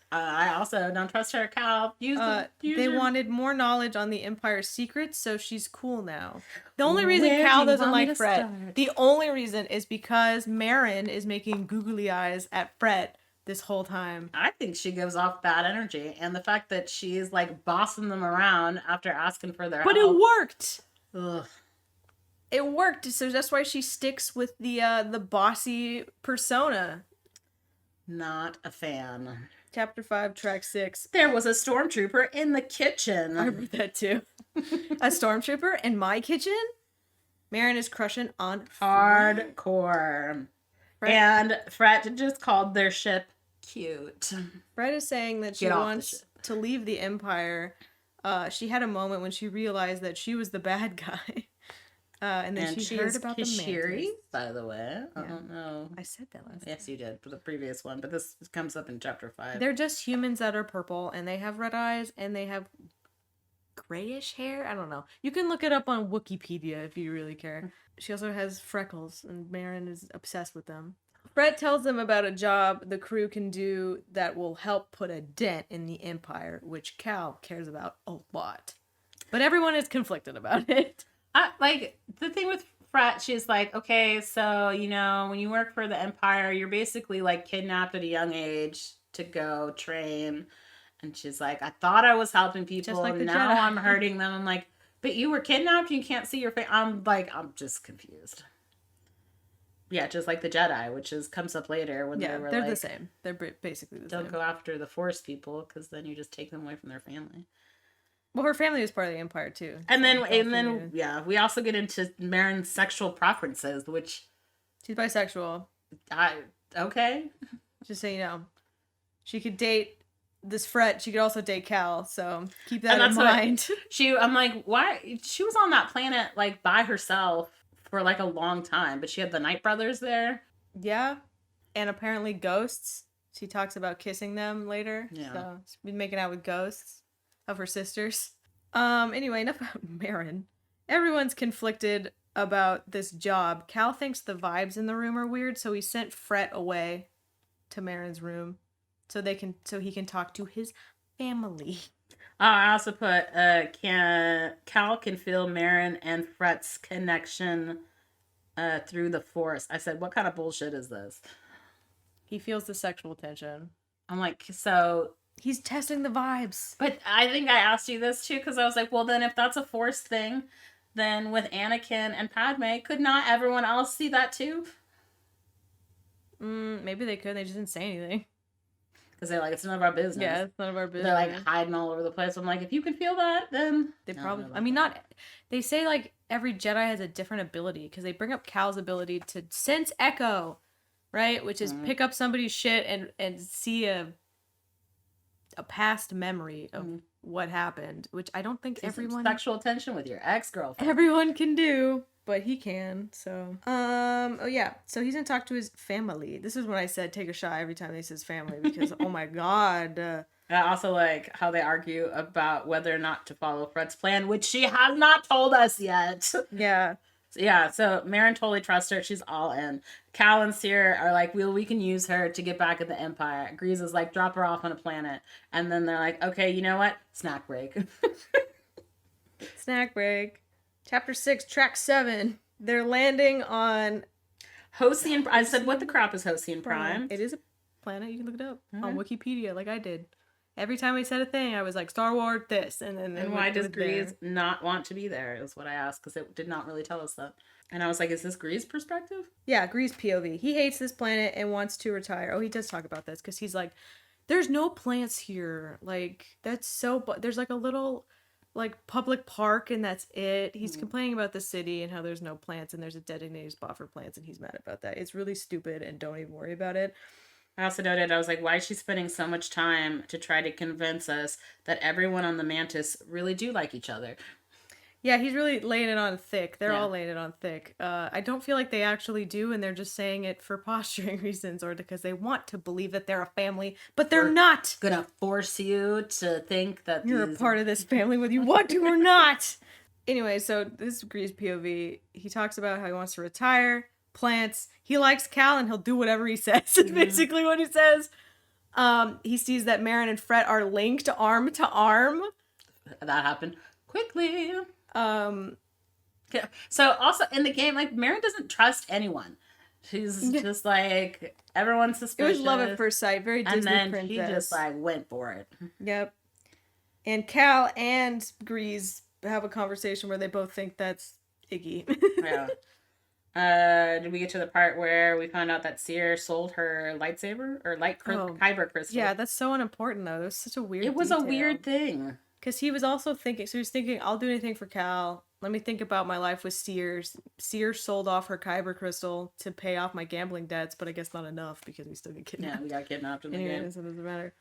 I also don't trust her, Cal. They wanted more knowledge on the Empire's secrets, so she's cool now. The only reason Cal doesn't like Fret, the only reason is because Marin is making googly eyes at Fret this whole time. I think she gives off bad energy, and the fact that she's like bossing them around after asking for their But help. it worked. Ugh. It worked, so that's why she sticks with the bossy persona. Not a fan. Chapter 5, Track 6. There was a stormtrooper in the kitchen. I wrote that too. A stormtrooper in my kitchen? Marin is crushing on Hardcore. Fret. And Fret just called their ship cute. Fred is saying that she Get off the wants ship. to leave the Empire. She had a moment when she realized that she was the bad guy. And then she heard about the Kishiri, mantis. by the way. I Yeah. don't know. I said that last time. Yes, you did for the previous one, but this comes up in chapter 5. They're just humans that are purple, and they have red eyes, and they have grayish hair. I don't know. You can look it up on Wikipedia if you really care. She also has freckles, and Marin is obsessed with them. Fred tells them about a job the crew can do that will help put a dent in the Empire, which Cal cares about a lot. But everyone is conflicted about it. Like, the thing with Fred, she's like, okay, so, you know, when you work for the Empire, you're basically, like, kidnapped at a young age to go train. And she's like, I thought I was helping people, Just like the and now Jedi. I'm hurting them. I'm like, but you were kidnapped and you can't see your face. I'm just confused. Yeah, just like the Jedi, which comes up later when Yeah, they were they're like, the same. They're basically the don't same. go after the Force people, because then you just take them away from their family. Well, her family was part of the Empire too. And so then yeah, we also get into Marin's sexual preferences, which she's bisexual. Okay. Just so you know, she could date this Fred. She could also date Cal. So keep that in mind. I'm like, why? She was on that planet like by herself for like a long time, but she had the Night Brothers there. Yeah, and apparently ghosts. She talks about kissing them later. Yeah. So she's been making out with ghosts of her sisters. Anyway, enough about Marin. Everyone's conflicted about this job. Cal thinks the vibes in the room are weird, so he sent Fret away to Marin's room so he can talk to his family. I also put Cal can feel Marin and Fret's connection through the Force. I said, what kind of bullshit is this? He feels the sexual tension. I'm like, so he's testing the vibes. But I think I asked you this too, because I was like, well, then if that's a Force thing, then with Anakin and Padme, could not everyone else see that too? Maybe they could. They just didn't say anything. Because they're like, it's none of our business. Yeah, it's none of our business. They're like hiding all over the place. I'm like, if you can feel that, then they probably. I mean, not. They say like every Jedi has a different ability, because they bring up Cal's ability to sense echo, right? Which is pick up somebody's shit and see a past memory of what happened, which I don't think everyone sexual tension with your ex-girlfriend. Everyone can do, but he can. So oh yeah, so he's gonna talk to his family. This is when I said take a shot every time they says family, because oh my god. I also like how they argue about whether or not to follow Fred's plan, which she has not told us yet. Yeah. Yeah, so Marin totally trusts her. She's all in. Cal and Seer are like, we can use her to get back at the Empire. Grease is like, drop her off on a planet. And then they're like, okay, you know what? Snack break. Snack break. Chapter 6, Track 7. They're landing on Hosian. I said, what the crap is Hosian Prime? It is a planet. You can look it up on Wikipedia like I did. Every time we said a thing, I was like, Star Wars this. And why does Grease not want to be there is what I asked, because it did not really tell us that. And I was like, is this Grease perspective? Yeah, Grease POV. He hates this planet and wants to retire. Oh, he does talk about this, because he's like, there's no plants here. Like, that's so... There's like a little like public park and that's it. He's complaining about the city and how there's no plants and there's a designated spot for plants and he's mad about that. It's really stupid and don't even worry about it. I also noted, I was like, why is she spending so much time to try to convince us that everyone on the Mantis really do like each other? Yeah, he's really laying it on thick. They're all laying it on thick. I don't feel like they actually do, and they're just saying it for posturing reasons or because they want to believe that they're a family, but they're not. Gonna force you to think that you're a part of this family whether you want to or not. Anyway, so this is Grease POV. He talks about how he wants to retire. Plants. He likes Cal and he'll do whatever he says. Is basically what he says. He sees that Marin and Fret are linked arm to arm. That happened quickly. So also in the game, like Marin doesn't trust anyone. She's just like everyone's suspicious. It was love at first sight, very Disney princess. And then princess. he just like went for it. Yep. And Cal and Grease have a conversation where they both think that's Iggy. Yeah. Did we get to the part where we found out that Seer sold her lightsaber or kyber crystal? Yeah, that's so unimportant though. That was such a weird It was detail. a weird thing. Because he was also thinking, so he was thinking, I'll do anything for Cal. Let me think about my life with Sears. Sears sold off her kyber crystal to pay off my gambling debts, but I guess not enough because we still get kidnapped. Yeah, we got kidnapped in the anyway, game. So it doesn't matter.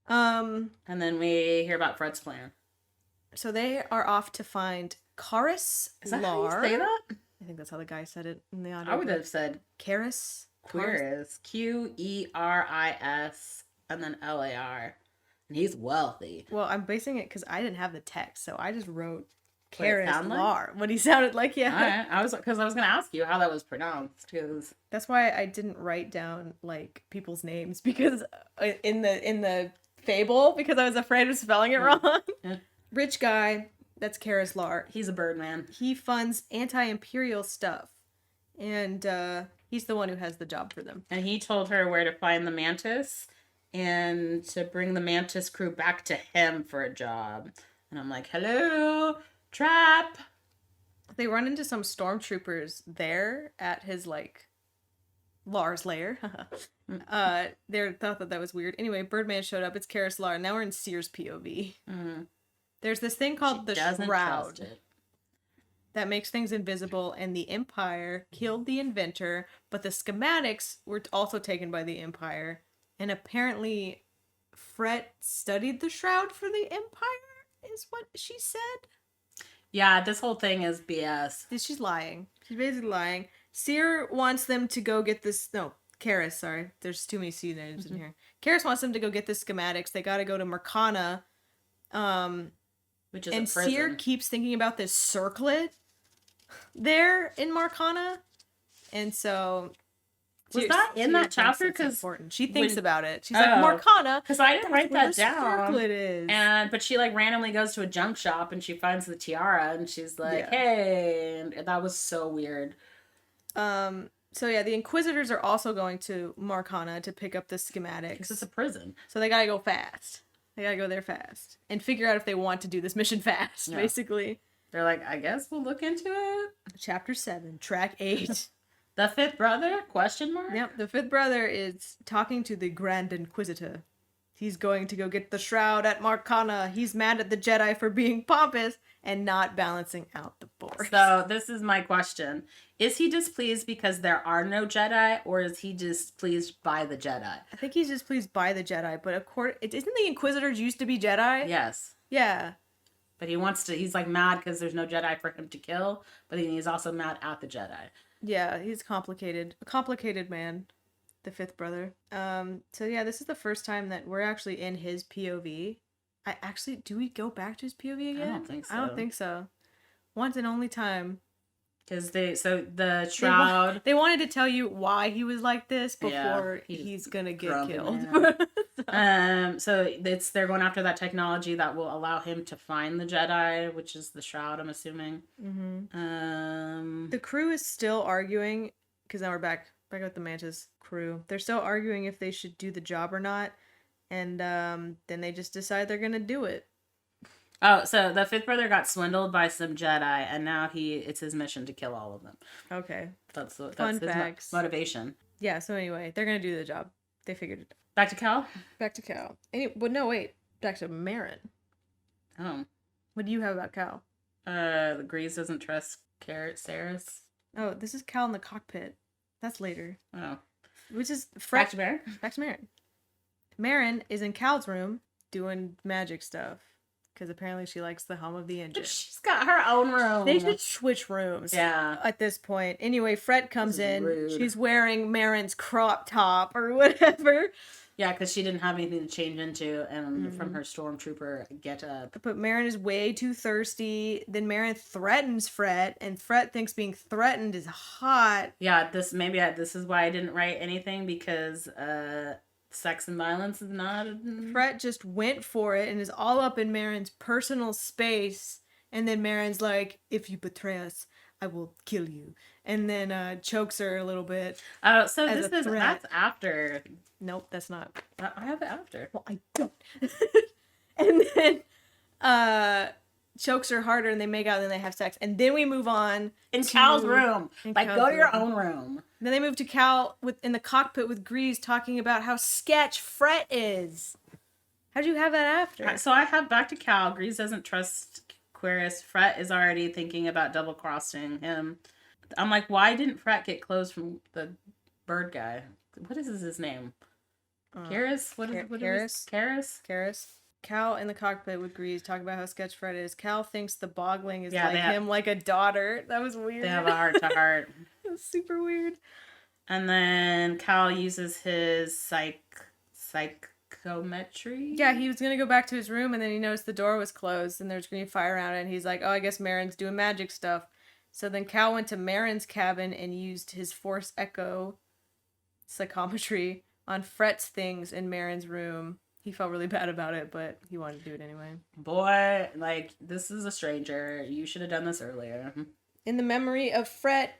And then we hear about Fred's plan. So they are off to find Karis Is that Lar. how you say that? I think that's how the guy said it in the audio. I would have said Karis. Queeris. Queris. And then Lar. And he's wealthy. Well, I'm basing it because I didn't have the text, so I just wrote What it Karis sound like? Lar. What he sounded like, yeah. All right. I was going to ask you how that was pronounced, because That's why I didn't write down like people's names because in the Fable because I was afraid of spelling it wrong. Yeah. Rich guy, that's Karis Lar. he's a Birdman. He funds anti-imperial stuff, and he's the one who has the job for them. And he told her where to find the Mantis and to bring the Mantis crew back to him for a job. And I'm like, hello, trap. They run into some stormtroopers there at his like Lar's lair. They thought that was weird. Anyway, Birdman showed up. It's Karis Lar. Now we're in Seer's POV. Mm-hmm. There's this thing called the Doesn't Shroud trust it. that makes things invisible, and the Empire killed the inventor, but the schematics were also taken by the Empire, and apparently Fret studied the Shroud for the Empire, is what she said. Yeah, this whole thing is BS. She's lying. She's basically lying. Seer wants them to go get this. No, Karis, sorry. There's too many C names in here. Karis wants them to go get the schematics. They gotta go to Marcana. Which is And a prison. Seer keeps thinking about this circlet there in Marcana. And so. Was that in that chapter? Because Because she thinks when- about it. She's like, Marcana. I didn't write where that the down. circlet is. But she like randomly goes to a junk shop and she finds the tiara and she's like, Yeah. hey, and that was so weird. So yeah, the Inquisitors are also going to Marcana to pick up the schematics. Because it's a prison. So they gotta go fast. They gotta go there fast. And figure out if they want to do this mission fast, Yeah. basically. They're like, I guess we'll look into it. Chapter 7, Track 8. The fifth brother? Question mark? Yep, the fifth brother is talking to the Grand Inquisitor. He's going to go get the shroud at Marcana. He's mad at the Jedi for being pompous and not balancing out the force. So this is my question. Is he displeased because there are no Jedi, or is he displeased by the Jedi? I think he's just pleased by the Jedi, but of course, isn't the Inquisitors used to be Jedi? Yes. Yeah. But he's like mad because there's no Jedi for him to kill, but then he's also mad at the Jedi. Yeah, he's complicated. A complicated man. The fifth brother. So yeah, this is the first time that we're actually in his POV. Do we go back to his POV again? I don't think so. I don't think so. Once and only time. Because the Shroud... They wanted to tell you why he was like this before Yeah, he's gonna get grumpy killed. So they're going after that technology that will allow him to find the Jedi, which is the Shroud, I'm assuming. Mm-hmm. The crew is still arguing, because now we're back with the Mantis crew. They're still arguing if they should do the job or not, and then they just decide they're gonna do it. Oh, so the fifth brother got swindled by some Jedi, and now it's his mission to kill all of them. Okay. That's Fun his facts. motivation. Yeah, so anyway, they're gonna do the job. They figured it out. Back to Cal? Back to Cal. No, wait. Back to Marin. Oh. What do you have about Cal? Grease doesn't trust Saris. Oh, this is Cal in the cockpit. That's later. Oh. Which is Back to Marin? Back to Marin. Marin is in Cal's room doing magic stuff. Because apparently she likes the hum of the engine. She's got her own room. They should switch rooms. Yeah. At this point. Anyway, Fret comes in. Rude. She's wearing Marin's crop top or whatever. Yeah, because she didn't have anything to change into, and from her stormtrooper getup. But Marin is way too thirsty. Then Marin threatens Fret, and Fret thinks being threatened is hot. Yeah, this is why I didn't write anything, because sex and violence is not... Fret just went for it and is all up in Marin's personal space. And then Marin's like, if you betray us, I will kill you. And then chokes her a little bit. Oh, so as a threat. that's after. Nope, that's not. I have it after. Well, I don't. And then chokes her harder and they make out and then they have sex. And then we move on. In Cal's room. Like, Cal's go to your room. own room. Then they move to Cal in the cockpit with Grease talking about how sketch Fret is. How'd you have that after? So I have back to Cal. Grease doesn't trust Querus. Fret is already thinking about double-crossing him. I'm like, why didn't Fret get clothes from the bird guy? What is his name? Karis? What is Karis? Karis. Cal in the cockpit with Grease talking about how sketch Fred is. Cal thinks the bogling is him like a daughter. That was weird. They have a heart-to-heart. That was super weird. And then Cal uses his psychic psychometry. Yeah, he was gonna go back to his room, and then he noticed the door was closed, and there's gonna be fire around it, and he's like, oh, I guess Marin's doing magic stuff. So then Cal went to Marin's cabin and used his Force Echo psychometry on Fret's things in Marin's room. He felt really bad about it, but he wanted to do it anyway. Boy, like, this is a stranger. You should have done this earlier. In the memory of Fret,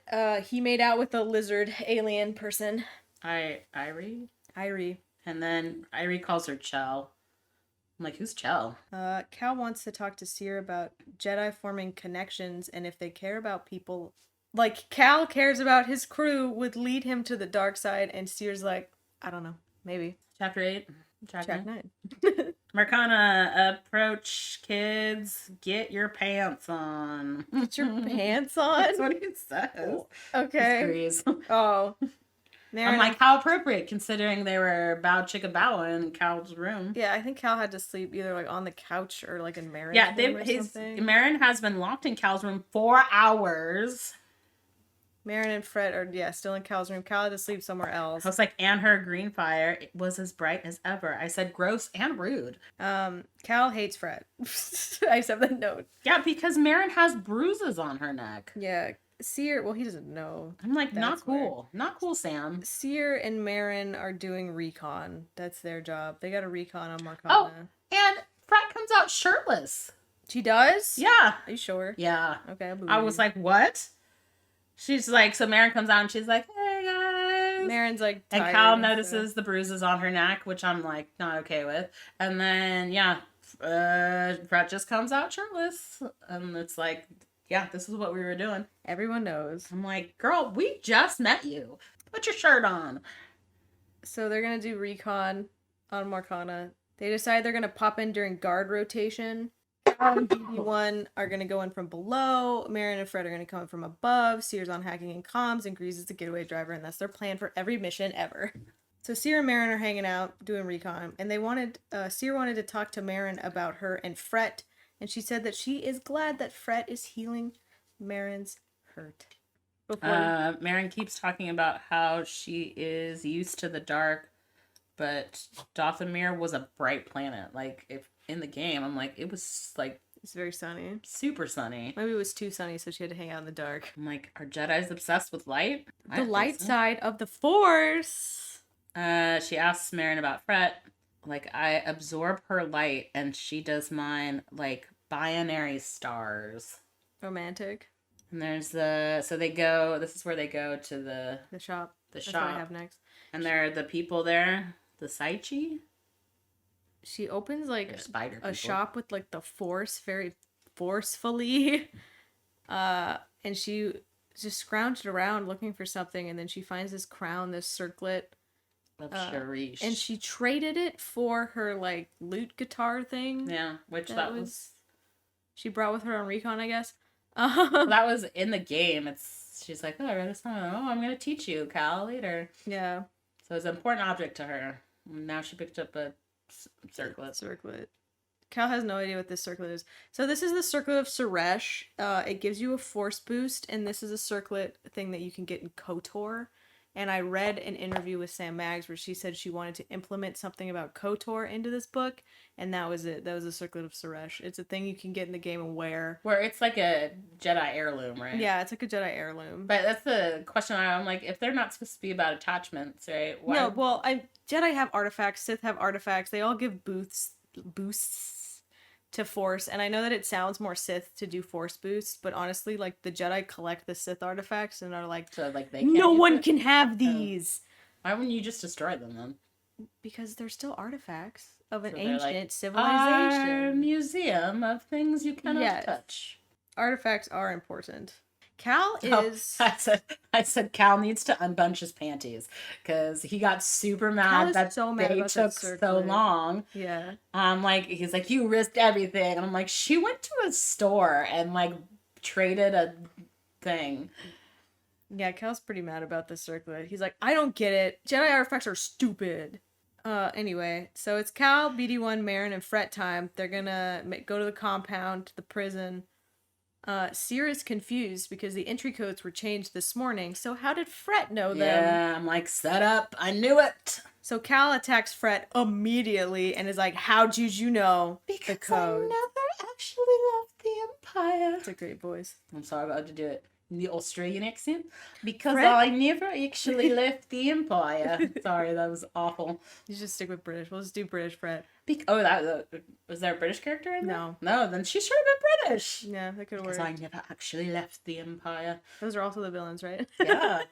he made out with a lizard alien person. Irie? Irie. And then Irie calls her Chell. I'm like, who's Chell? Cal wants to talk to Seer about Jedi forming connections, and if they care about people, like Cal cares about his crew, would lead him to the dark side, and Seer's like, I don't know, maybe. Chapter 8. Track 9. Marcana, approach kids, get your pants on. Get your pants on? That's what he says. Okay. Oh. I'm like, how appropriate considering they were bow chicka bow in Cal's room. Yeah, I think Cal had to sleep either like on the couch or like in Marin's room or something. Marin has been locked in Cal's room 4 hours. Marin and Fred are still in Cal's room. Cal had to sleep somewhere else. I was like, and her green fire, it was as bright as ever. I said gross and rude. Cal hates Fred. I just have that note. Yeah, because Marin has bruises on her neck. Yeah. Seer, well, he doesn't know. I'm like, not cool. Not cool, Sam. Seer and Marin are doing recon. That's their job. They got a recon on Marcana. Oh, and Fred comes out shirtless. She does? Yeah. Are you sure? Yeah. Okay, I was like, what? She's like, so Marin comes out and she's like, hey guys. Marin's like, and Cal notices the bruises on her neck, which I'm like, not okay with. And then, Fred just comes out shirtless. And it's like, yeah, this is what we were doing. Everyone knows. I'm like, girl, we just met you. Put your shirt on. So they're going to do recon on Marcana. They decide they're going to pop in during guard rotation. Cal and BB1 are going to go in from below. Marin and Fred are going to come in from above. Seer's on hacking and comms, and Grease is the getaway driver, and that's their plan for every mission ever. So Seer and Marin are hanging out, doing recon, and Seer wanted to talk to Marin about her and Fret, and she said that she is glad that Fret is healing Marin's hurt. Marin keeps talking about how she is used to the dark, but Dothamir was a bright planet. Like, if in the game, I'm like, it was like... It's very sunny. Super sunny. Maybe it was too sunny, so she had to hang out in the dark. I'm like, are Jedis obsessed with light? The light side of the Force! She asks Marin about Fret. Like, I absorb her light, and she does mine, like, binary stars. Romantic. And there's so they go, this is where they go to the shop. That's what I have next. And there are the people there, the Saichi. She opens, like, spider a shop with, like, the Force very forcefully. And she just scrounged around looking for something, and then she finds this crown, this circlet. Of Sharish. And she traded it for her, like, lute guitar thing. Yeah, which that was... She brought with her on recon, I guess. That was in the game. She's like, oh, I read a song. Oh, I'm going to teach you, Cal, later. Yeah. So it's an important object to her. Now she picked up a circlet. Cal has no idea what this circlet is. So this is the circlet of Suresh. It gives you a force boost, and this is a circlet thing that you can get in KOTOR. And I read an interview with Sam Maggs where she said she wanted to implement something about KOTOR into this book, and that was it. That was a circlet of Suresh. It's a thing you can get in the game and wear. Where it's like a Jedi heirloom, right? Yeah, it's like a Jedi heirloom. But that's the question I'm like, if they're not supposed to be about attachments, right? Why? No, well, Jedi have artifacts, Sith have artifacts. They all give boosts to Force, and I know that it sounds more Sith to do Force boosts, but honestly, like, the Jedi collect the Sith artifacts and are like, so, like, they no one can have these. Why wouldn't you just destroy them then? Because they're still artifacts of an So ancient civilization. Our museum of things you cannot touch. Artifacts are important. Cal is... I said Cal needs to unbunch his panties because he got super mad that they took so long. Yeah. Like, he's like, you risked everything. And I'm like, she went to a store and, like, traded a thing. Yeah, Cal's pretty mad about this circlet. He's like, I don't get it. Jedi artifacts are stupid. Anyway, so it's Cal, BD1, Marin, and Fret time. They're gonna go to the compound, to the prison. Seer is confused because the entry codes were changed this morning. So how did Fret know them? Yeah, I'm like, set up. I knew it. So Cal attacks Fret immediately and is like, "How'd you know Because the code?" I never actually left the Empire. It's a great voice. I'm sorry about to do it in the Australian accent. Because Fret- I never actually left the Empire. Sorry, that was awful. You just stick with British. We'll just do British Fret. Was there a British character in there? No. No, then she should have been British. Yeah, that could Because work. I never actually left the Empire. Those are also the villains, right? Yeah.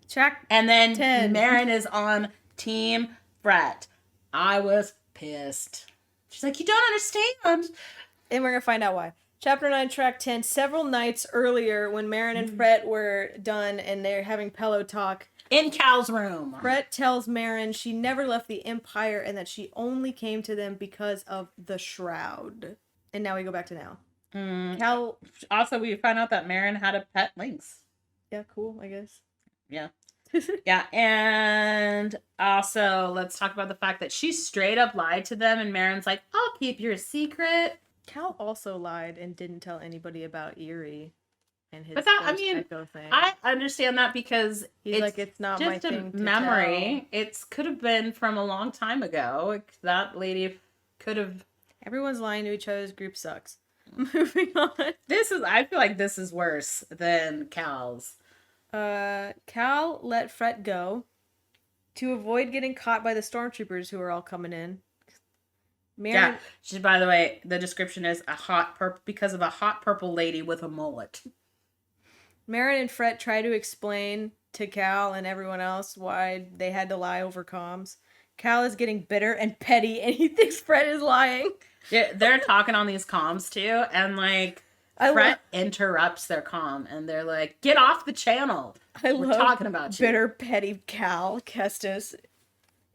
Track. And then 10. Marin is on Team Fret. I was pissed. She's like, you don't understand. And we're gonna find out why. Chapter 9, Track 10. Several nights earlier, when Marin and Fret were done and they're having pillow talk, In Cal's room. Fret tells Marin she never left the Empire and that she only came to them because of the Shroud. And now we go back to now. Cal. Also, we found out that Marin had a pet lynx. Yeah, cool, I guess. Yeah. Yeah, and also let's talk about the fact that she straight up lied to them, and Marin's like, I'll keep your secret. Cal also lied and didn't tell anybody about Eerie and his But that, ghost echo thing. I understand that because He's like, it's not my just a thing to memory. It could have been from a long time ago. That lady could have. Everyone's lying to each other's group sucks. Moving on. I feel like this is worse than Cal's. Cal let Fret go to avoid getting caught by the stormtroopers who are all coming in. Marin, Yeah. By the way, the description is because of a hot purple lady with a mullet. Marin and Fret try to explain to Cal and everyone else why they had to lie over comms. Cal is getting bitter and petty, and he thinks Fret is lying. Yeah, they're talking on these comms too, and like Fret interrupts their comm, and they're like, "Get off the channel! We're talking about you." Bitter, petty Cal Kestis.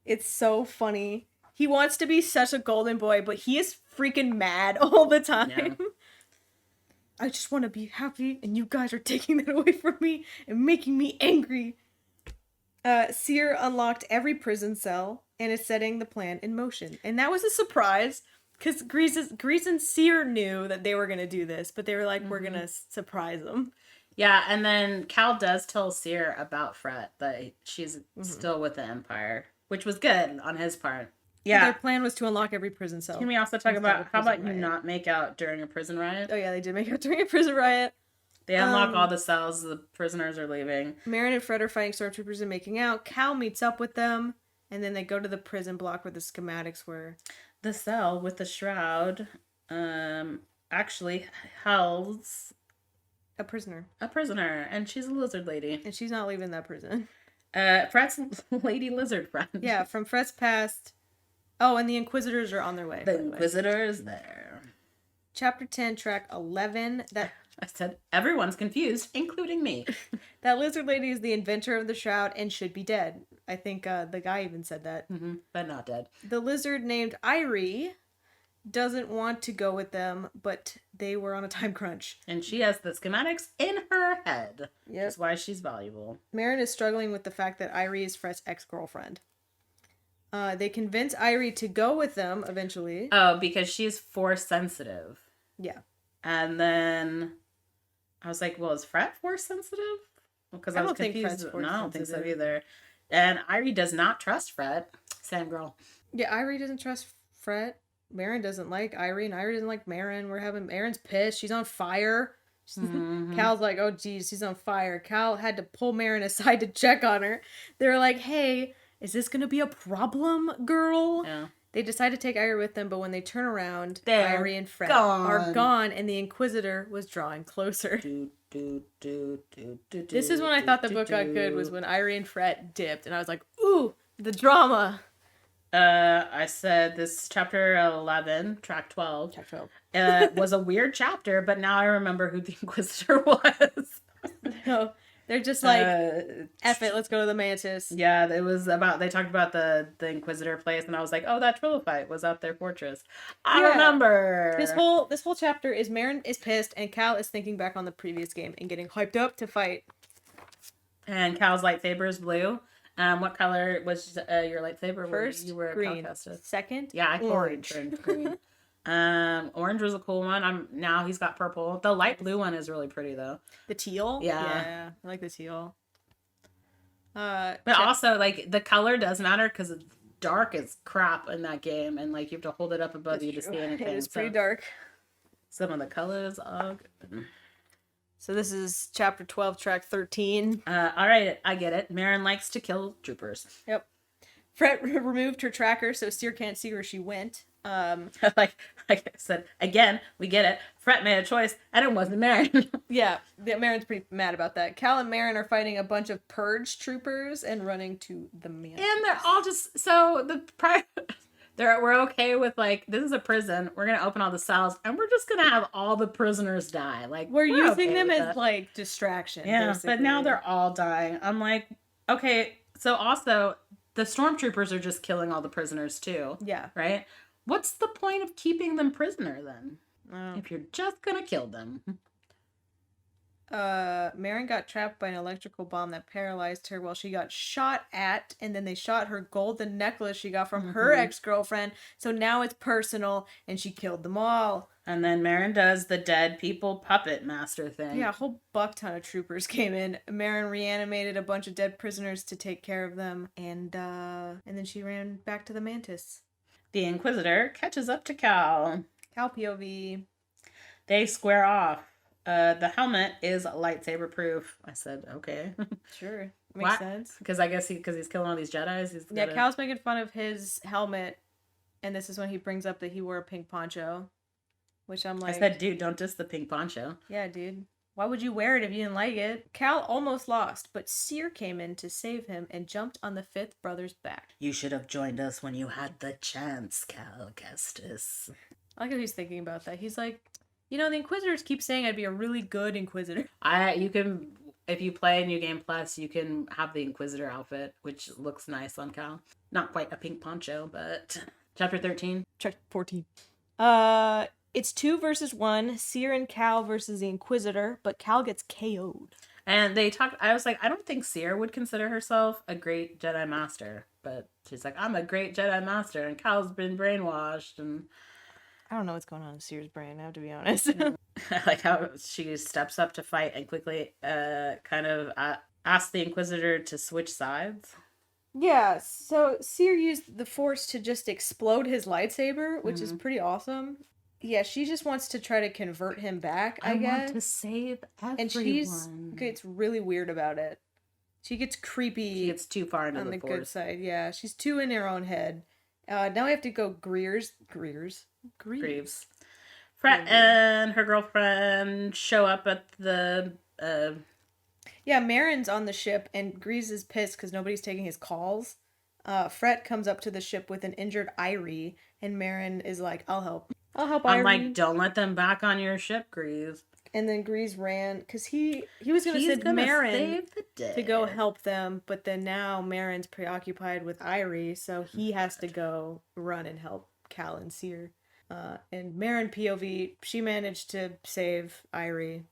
It's so funny. He wants to be such a golden boy, but he is freaking mad all the time. Yeah. I just want to be happy, and you guys are taking that away from me and making me angry. Seer unlocked every prison cell and is setting the plan in motion. And that was a surprise, because Grease and Seer knew that they were going to do this, but they were like, we're going to surprise them. Yeah, and then Cal does tell Seer about Fret, that she's still with the Empire, which was good on his part. Yeah. Their plan was to unlock every prison cell. Can we also talk about how about you not make out during a prison riot? Oh yeah, they did make out during a prison riot. They unlock all the cells, the prisoners are leaving. Marin and Fred are fighting stormtroopers and making out. Cal meets up with them, and then they go to the prison block where the schematics were. The cell with the shroud actually holds a prisoner, and she's a lizard lady. And she's not leaving that prison. Fret's lady lizard friend. Yeah, from Fret's past. Oh, and the Inquisitors are on their way. The Inquisitor is there. Chapter 10, Track 11. That I said, everyone's confused, including me. That lizard lady is the inventor of the shroud and should be dead. I think the guy even said that. But not dead. The lizard named Irie doesn't want to go with them, but they were on a time crunch. And she has the schematics in her head. Yep. That's why she's valuable. Marin is struggling with the fact that Irie is Fret's ex-girlfriend. They convince Irie to go with them eventually. Oh, because she's force sensitive. Yeah. And then I was like, well, is Fret force sensitive? Because I was confused. No, I don't think so either. And Irie does not trust Fret. Same girl. Yeah, Irie doesn't trust Fret. Marin doesn't like Irie, and Irie doesn't like Marin. Marin's pissed. She's on fire. Cal's like, oh, geez, she's on fire. Cal had to pull Marin aside to check on her. They were like, hey, is this going to be a problem, girl? Yeah. They decide to take Irie with them, but when they turn around, They're Irie and Fret are gone, and the Inquisitor was drawing closer. This is when I thought the book got good, was when Irie and Fret dipped, and I was like, ooh, the drama. I said this chapter 11, track 12. Track 12. Was a weird chapter, but now I remember who the Inquisitor was. No, they're just like, F it, let's go to the Mantis. Yeah, it was about, they talked about the Inquisitor place, and I was like, oh, that Trilophyte was out their fortress. I remember. This whole chapter is Marin is pissed, and Cal is thinking back on the previous game and getting hyped up to fight. And Cal's lightsaber is blue. What color was your lightsaber? First, you were green. Cal-casted? Second, yeah, I orange. turned green. Orange was a cool one. Now he's got purple. The light blue one is really pretty though. The teal? Yeah. I like the teal. But also, like, the color does matter because dark as crap in that game, and like you have to hold it up above That's you to true. see anything. It is pretty So dark. some of the colors are good. So this is chapter 12, track 13. All right, I get it. Marin likes to kill troopers. Yep. Fret removed her tracker so Seer can't see where she went. like I said, again, we get it. Fret made a choice, and it wasn't Marin. Yeah, Marin's pretty mad about that. Cal and Marin are fighting a bunch of purge troopers and running to the mantis. And they're all just we're okay with like, this is a prison. We're gonna open all the cells, and we're just gonna have all the prisoners die. Like we're using okay them with as that. like distraction. Yeah, basically. but now they're all dying. I'm like, okay. So also, the stormtroopers are just killing all the prisoners too. Yeah. Right. What's the point of keeping them prisoner then? If you're just gonna kill them. Marin got trapped by an electrical bomb that paralyzed her while she got shot at, and then they shot her golden necklace she got from her ex-girlfriend. So now it's personal, and she killed them all. And then Marin does the dead people puppet master thing. Yeah, a whole buck ton of troopers came in. Marin reanimated a bunch of dead prisoners to take care of them, and then she ran back to the mantis. The Inquisitor catches up to Cal. Cal POV. They square off. The helmet is lightsaber proof. I said, okay. Sure. Makes sense. Because I guess because he's killing all these Jedis. Yeah, Cal's making fun of his helmet, and this is when he brings up that he wore a pink poncho, which I'm like... I said, dude, don't diss the pink poncho. Yeah, dude. Why would you wear it if you didn't like it? Cal almost lost, but Seer came in to save him and jumped on the fifth brother's back. You should have joined us when you had the chance, Cal Kestis. I like how he's thinking about that. He's like, you know, the Inquisitors keep saying I'd be a really good Inquisitor. You can, if you play New Game Plus, you can have the Inquisitor outfit, which looks nice on Cal. Not quite a pink poncho, but... Chapter 13. Chapter 14. It's 2 versus 1, Seer and Cal versus the Inquisitor, but Cal gets KO'd. And they talked, I was like, I don't think Seer would consider herself a great Jedi Master. But she's like, I'm a great Jedi Master, and Cal's been brainwashed, and... I don't know what's going on in Seer's brain, I have to be honest. I like how she steps up to fight and quickly kind of asks the Inquisitor to switch sides. Yeah, so Seer used the Force to just explode his lightsaber, which is pretty awesome. Yeah, she just wants to try to convert him back, I guess. Want to save everyone. And she gets really weird about it. She gets creepy. She gets too far into on the Force. good side. Yeah, she's too in her own head. Now we have to go Greaves. Fret and her girlfriend show up at the... Yeah, Marin's on the ship, and Greaves is pissed because nobody's taking his calls. Fret comes up to the ship with an injured Irie, and Marin is like, I'll help Irie. I'm like, don't let them back on your ship, Greaves. And then Greaves ran, because he was going to send Marin to go help them, but then now Marin's preoccupied with Irie, so he has to go run and help Cal and Seer. And Marin POV, she managed to save Irie.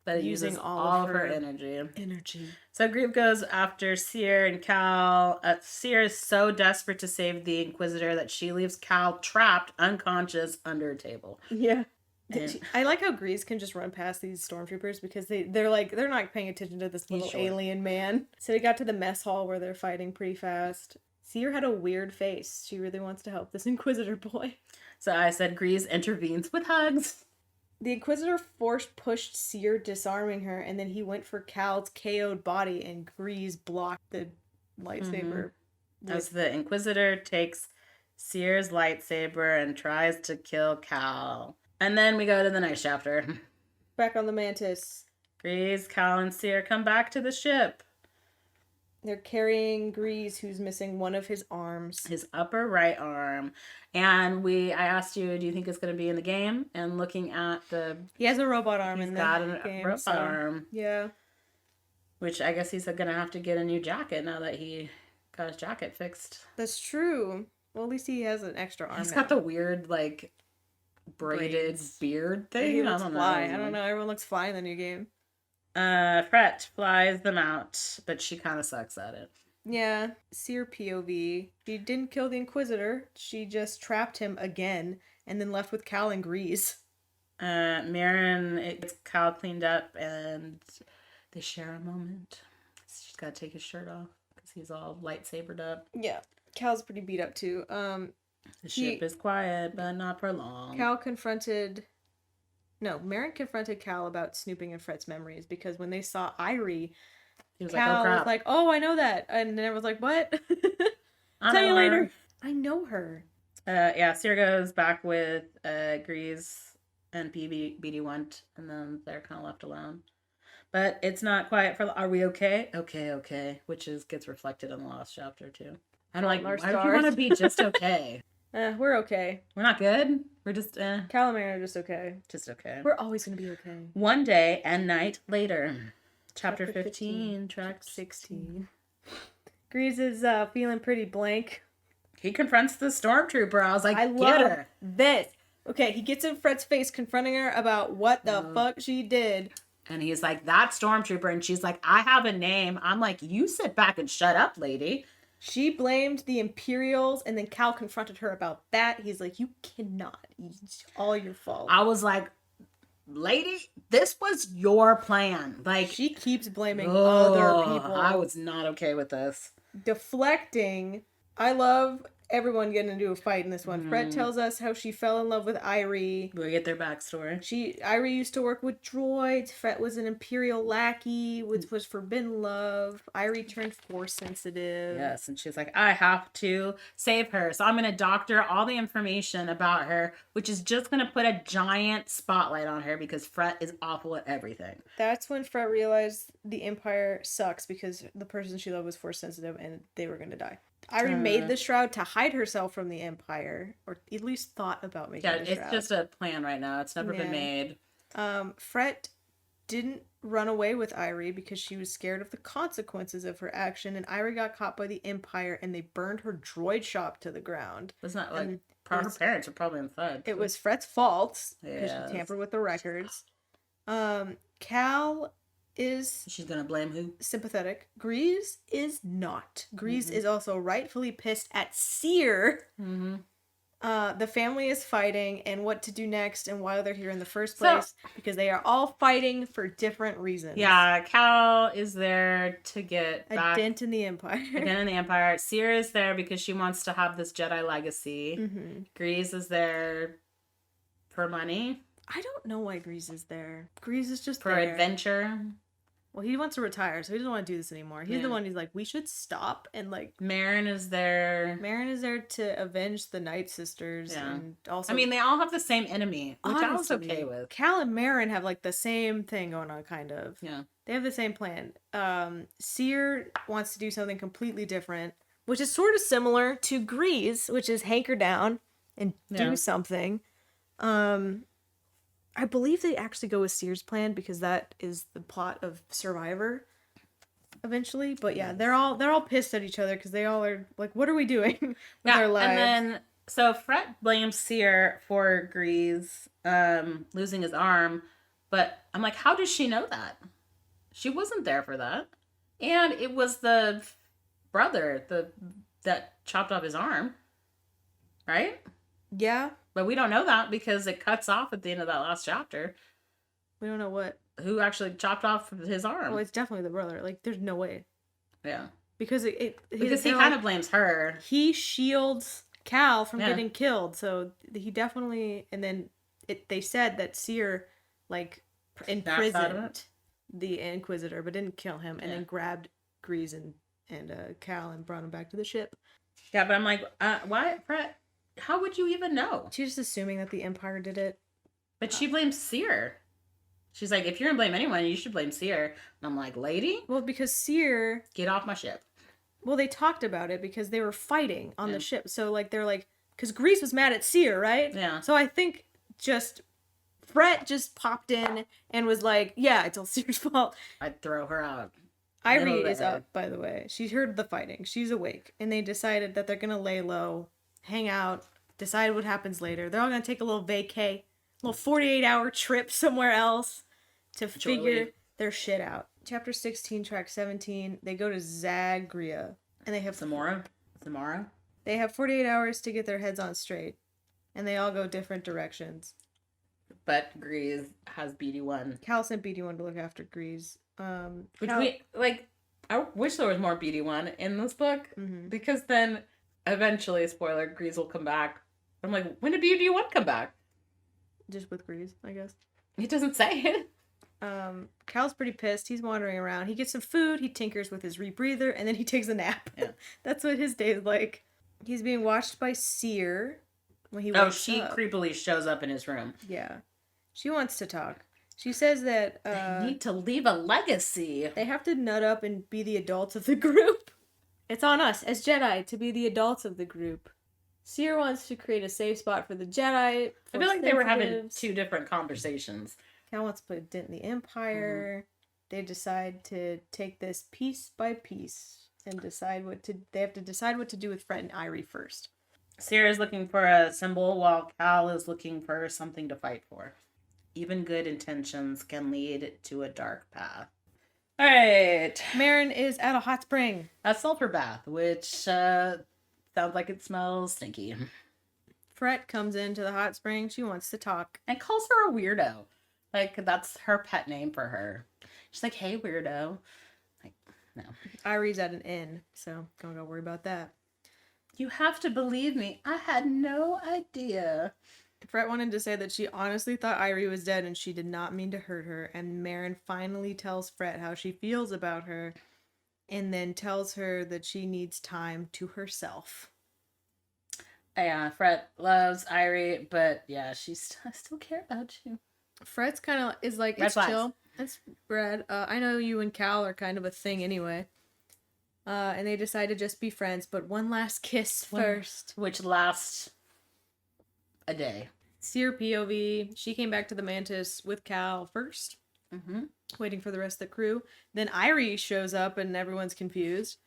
But using all of her energy. So Greaves goes after Seer and Cal. Seer is so desperate to save the Inquisitor that she leaves Cal trapped, unconscious, under a table. Yeah. I like how Greaves can just run past these stormtroopers because they're not paying attention to this little alien man. So they got to the mess hall where they're fighting pretty fast. Seer had a weird face. She really wants to help this Inquisitor boy. So I said Greaves intervenes with hugs. The Inquisitor force pushed Seer, disarming her, and then he went for Cal's KO'd body, and Greaves blocked the lightsaber. As the Inquisitor takes Seer's lightsaber and tries to kill Cal. And then we go to the next chapter. Back on the Mantis. Greaves, Cal, and Seer come back to the ship. They're carrying Greaves, who's missing one of his arms. His upper right arm. And I asked you, do you think it's going to be in the game? And looking at he has a robot arm in the game. He's got a robot arm. Yeah. Which I guess he's going to have to get a new jacket now that he got his jacket fixed. That's true. Well, at least he has an extra arm. He's got the weird, like, braided beard thing. He looks fly. I don't know. Everyone looks fly in the new game. Fret flies them out, but she kind of sucks at it. Yeah, Seer POV. She didn't kill the Inquisitor. She just trapped him again, and then left with Cal and Greaves. Marin gets Cal cleaned up, and they share a moment. She's got to take his shirt off because he's all lightsabered up. Yeah. Cal's pretty beat up too. The ship is quiet, but not for long. Marin confronted Cal about snooping in Fred's memories because when they saw Irie, He was Cal like, oh, crap. was like, "Oh, I know that," and then I was like, "What?" Tell you later. I know her. Seer goes back with Grease and BD1, and then they're kind of left alone. But it's not quiet for. Are we okay? Okay. Which gets reflected in the last chapter too. I'm like, why do you want to be just okay? We're okay. We're not good. We're just Cal and Marin are just okay. Just okay. We're always gonna be okay. One day and night later. Chapter 15, track 16. Grease is feeling pretty blank. He confronts the stormtrooper. I was like, I get love her. this. Okay, he gets in Fred's face confronting her about what the fuck she did. And he's like, that stormtrooper. And she's like, I have a name. I'm like, you sit back and shut up, lady. She blamed the Imperials, and then Cal confronted her about that. He's like, you cannot. It's all your fault. I was like, lady, this was your plan. Like, she keeps blaming other people. I was not okay with this. Deflecting. I love everyone getting into a fight in this one. Fred tells us how she fell in love with Irie. We get their backstory. Irie used to work with droids. Fred was an Imperial lackey, which was forbidden love. Irie turned Force sensitive. Yes, and she's like, I have to save her. So I'm going to doctor all the information about her, which is just going to put a giant spotlight on her because Fred is awful at everything. That's when Fred realized the Empire sucks because the person she loved was Force sensitive and they were going to die. Irie made the shroud to hide herself from the Empire, or at least thought about making the shroud. Yeah, it's just a plan right now. It's never been made. Fred didn't run away with Irie because she was scared of the consequences of her action, and Irie got caught by the Empire, and they burned her droid shop to the ground. It's not like her parents are probably inside. It was Fred's fault because she tampered with the records. Cal is... She's gonna blame who? Sympathetic. Grease is not. Grease is also rightfully pissed at Seer. The family is fighting and what to do next and why they're here in the first place because they are all fighting for different reasons. Yeah, Cal is there to get a dent in the Empire. A dent in the Empire. Seer is there because she wants to have this Jedi legacy. Grease is there for money. I don't know why Grease is there. Grease is just for there. Adventure. Well, he wants to retire, so he doesn't want to do this anymore. He's the one who's like, we should stop and like... Marin is there. Marin is there to avenge the Night Sisters. Yeah. And also... I mean, they all have the same enemy, which I was okay with. Cal and Marin have like the same thing going on, kind of. Yeah. They have the same plan. Seer wants to do something completely different, which is sort of similar to Grease, which is hanker down and do something. I believe they actually go with Seer's plan because that is the plot of Survivor eventually. But yeah, they're all pissed at each other because they all are like, what are we doing with our lives? And then so Fred blames Seer for Grease losing his arm, but I'm like, how does she know that? She wasn't there for that. And it was the brother that chopped off his arm. Right? Yeah. But we don't know that because it cuts off at the end of that last chapter. We don't know what. Who actually chopped off his arm. Well, it's definitely the brother. Like, there's no way. Yeah. Because because he kind of blames her. He shields Cal from getting killed. So he definitely... And then they said that Seer, like, imprisoned the Inquisitor, but didn't kill him. And then grabbed Grease and Cal and brought him back to the ship. Yeah, but I'm like, why, Fred? How would you even know? She's just assuming that the Empire did it. But she blames Seer. She's like, if you're going to blame anyone, you should blame Seer. And I'm like, lady? Well, because Seer... Get off my ship. Well, they talked about it because they were fighting on the ship. So, like, they're like... Because Grease was mad at Seer, right? Yeah. So I think Fred just popped in and was like, yeah, it's all Seer's fault. I'd throw her out. Irie is up, by the way. She heard the fighting. She's awake. And they decided that they're going to lay low, hang out, decide what happens later. They're all going to take a little vacay, a little 48-hour trip somewhere else to figure their shit out. Chapter 16, track 17, they go to Zagria. And they have... Zamora? They have 48 hours to get their heads on straight. And they all go different directions. But Grease has BD1. Cal sent BD1 to look after Grease. I wish there was more BD1 in this book. Because then Eventually, spoiler, Grease will come back. I'm like, when do you want to come back? Just with Grease, I guess. He doesn't say it. Cal's pretty pissed. He's wandering around. He gets some food, he tinkers with his rebreather, and then he takes a nap. Yeah. That's what his day is like. He's being watched by Seer when he Oh, wakes she up. creepily shows up in his room. Yeah. She wants to talk. She says that They need to leave a legacy. they have to nut up and be the adults of the group. It's on us, as Jedi, to be the adults of the group. Seer wants to create a safe spot for the Jedi. I feel like they were having two different conversations. Cal wants to put a dent in the Empire. They decide to take this piece by piece and decide they have to decide what to do with Fred and Irie first. Seer is looking for a symbol while Cal is looking for something to fight for. Even good intentions can lead to a dark path. All right. Marin is at a hot spring. A sulfur bath, which sounds like it smells stinky. Fret comes into the hot spring. She wants to talk. And calls her a weirdo. Like, that's her pet name for her. She's like, hey, weirdo. Like, no. Irie's at an inn, so don't go worry about that. You have to believe me. I had no idea. Fret wanted to say that she honestly thought Irie was dead and she did not mean to hurt her. And Marin finally tells Fret how she feels about her and then tells her that she needs time to herself. Yeah, Fret loves Irie, but yeah, I still care about you. Fret's kind of is like, Red it's flags. chill. It's Brad. I know you and Cal are kind of a thing anyway. And they decide to just be friends, but one last kiss first. Which lasts a day. Seer POV. She came back to the Mantis with Cal first, waiting for the rest of the crew. Then Irie shows up and everyone's confused.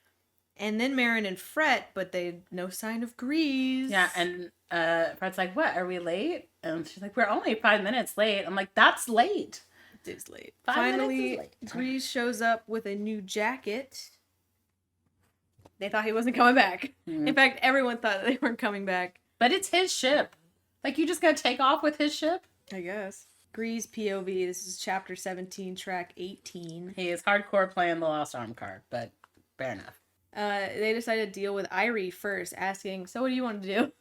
And then Marin and Fret, but they no sign of Grease. Yeah, and Fret's like, what, are we late? And she's like, we're only 5 minutes late. I'm like, that's late. It is late. 5 Finally, minutes is late. Grease shows up with a new jacket. They thought he wasn't coming back. In fact, everyone thought they weren't coming back. But it's his ship. Like, you just gotta take off with his ship? I guess. Grease POV. This is chapter 17, track 18. He is hardcore playing the Lost Arm card, but fair enough. They decided to deal with Irie first, asking, so what do you want to do?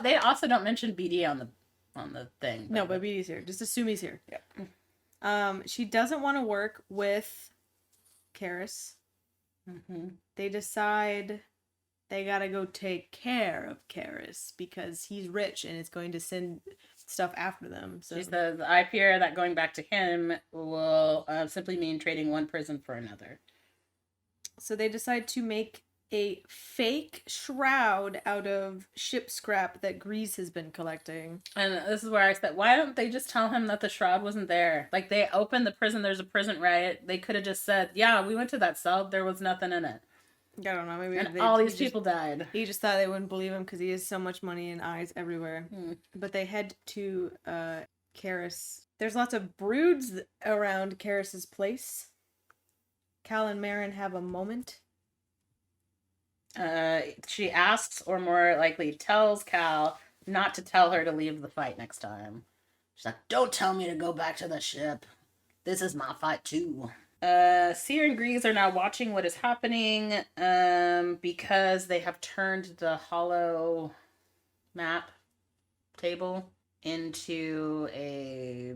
They also don't mention BD on the thing. No, but BD's here. Just assume he's here. Yeah. She doesn't want to work with Karis. They decide they gotta go take care of Karis because he's rich and it's going to send stuff after them. So She says, I fear that going back to him will simply mean trading one prison for another. So they decide to make a fake shroud out of ship scrap that Grease has been collecting. And this is where I said, why don't they just tell him that the shroud wasn't there? Like, they opened the prison, there's a prison riot. They could have just said, yeah, we went to that cell, there was nothing in it. I don't know, maybe And all these people died. He just thought they wouldn't believe him because he has so much money and eyes everywhere. But they head to Karis. There's lots of broods around Karis's place. Cal and Marin have a moment. She asks, or more likely tells Cal not to tell her to leave the fight next time. She's like, don't tell me to go back to the ship. This is my fight too. Seer and Grease are now watching what is happening because they have turned the hollow map table into a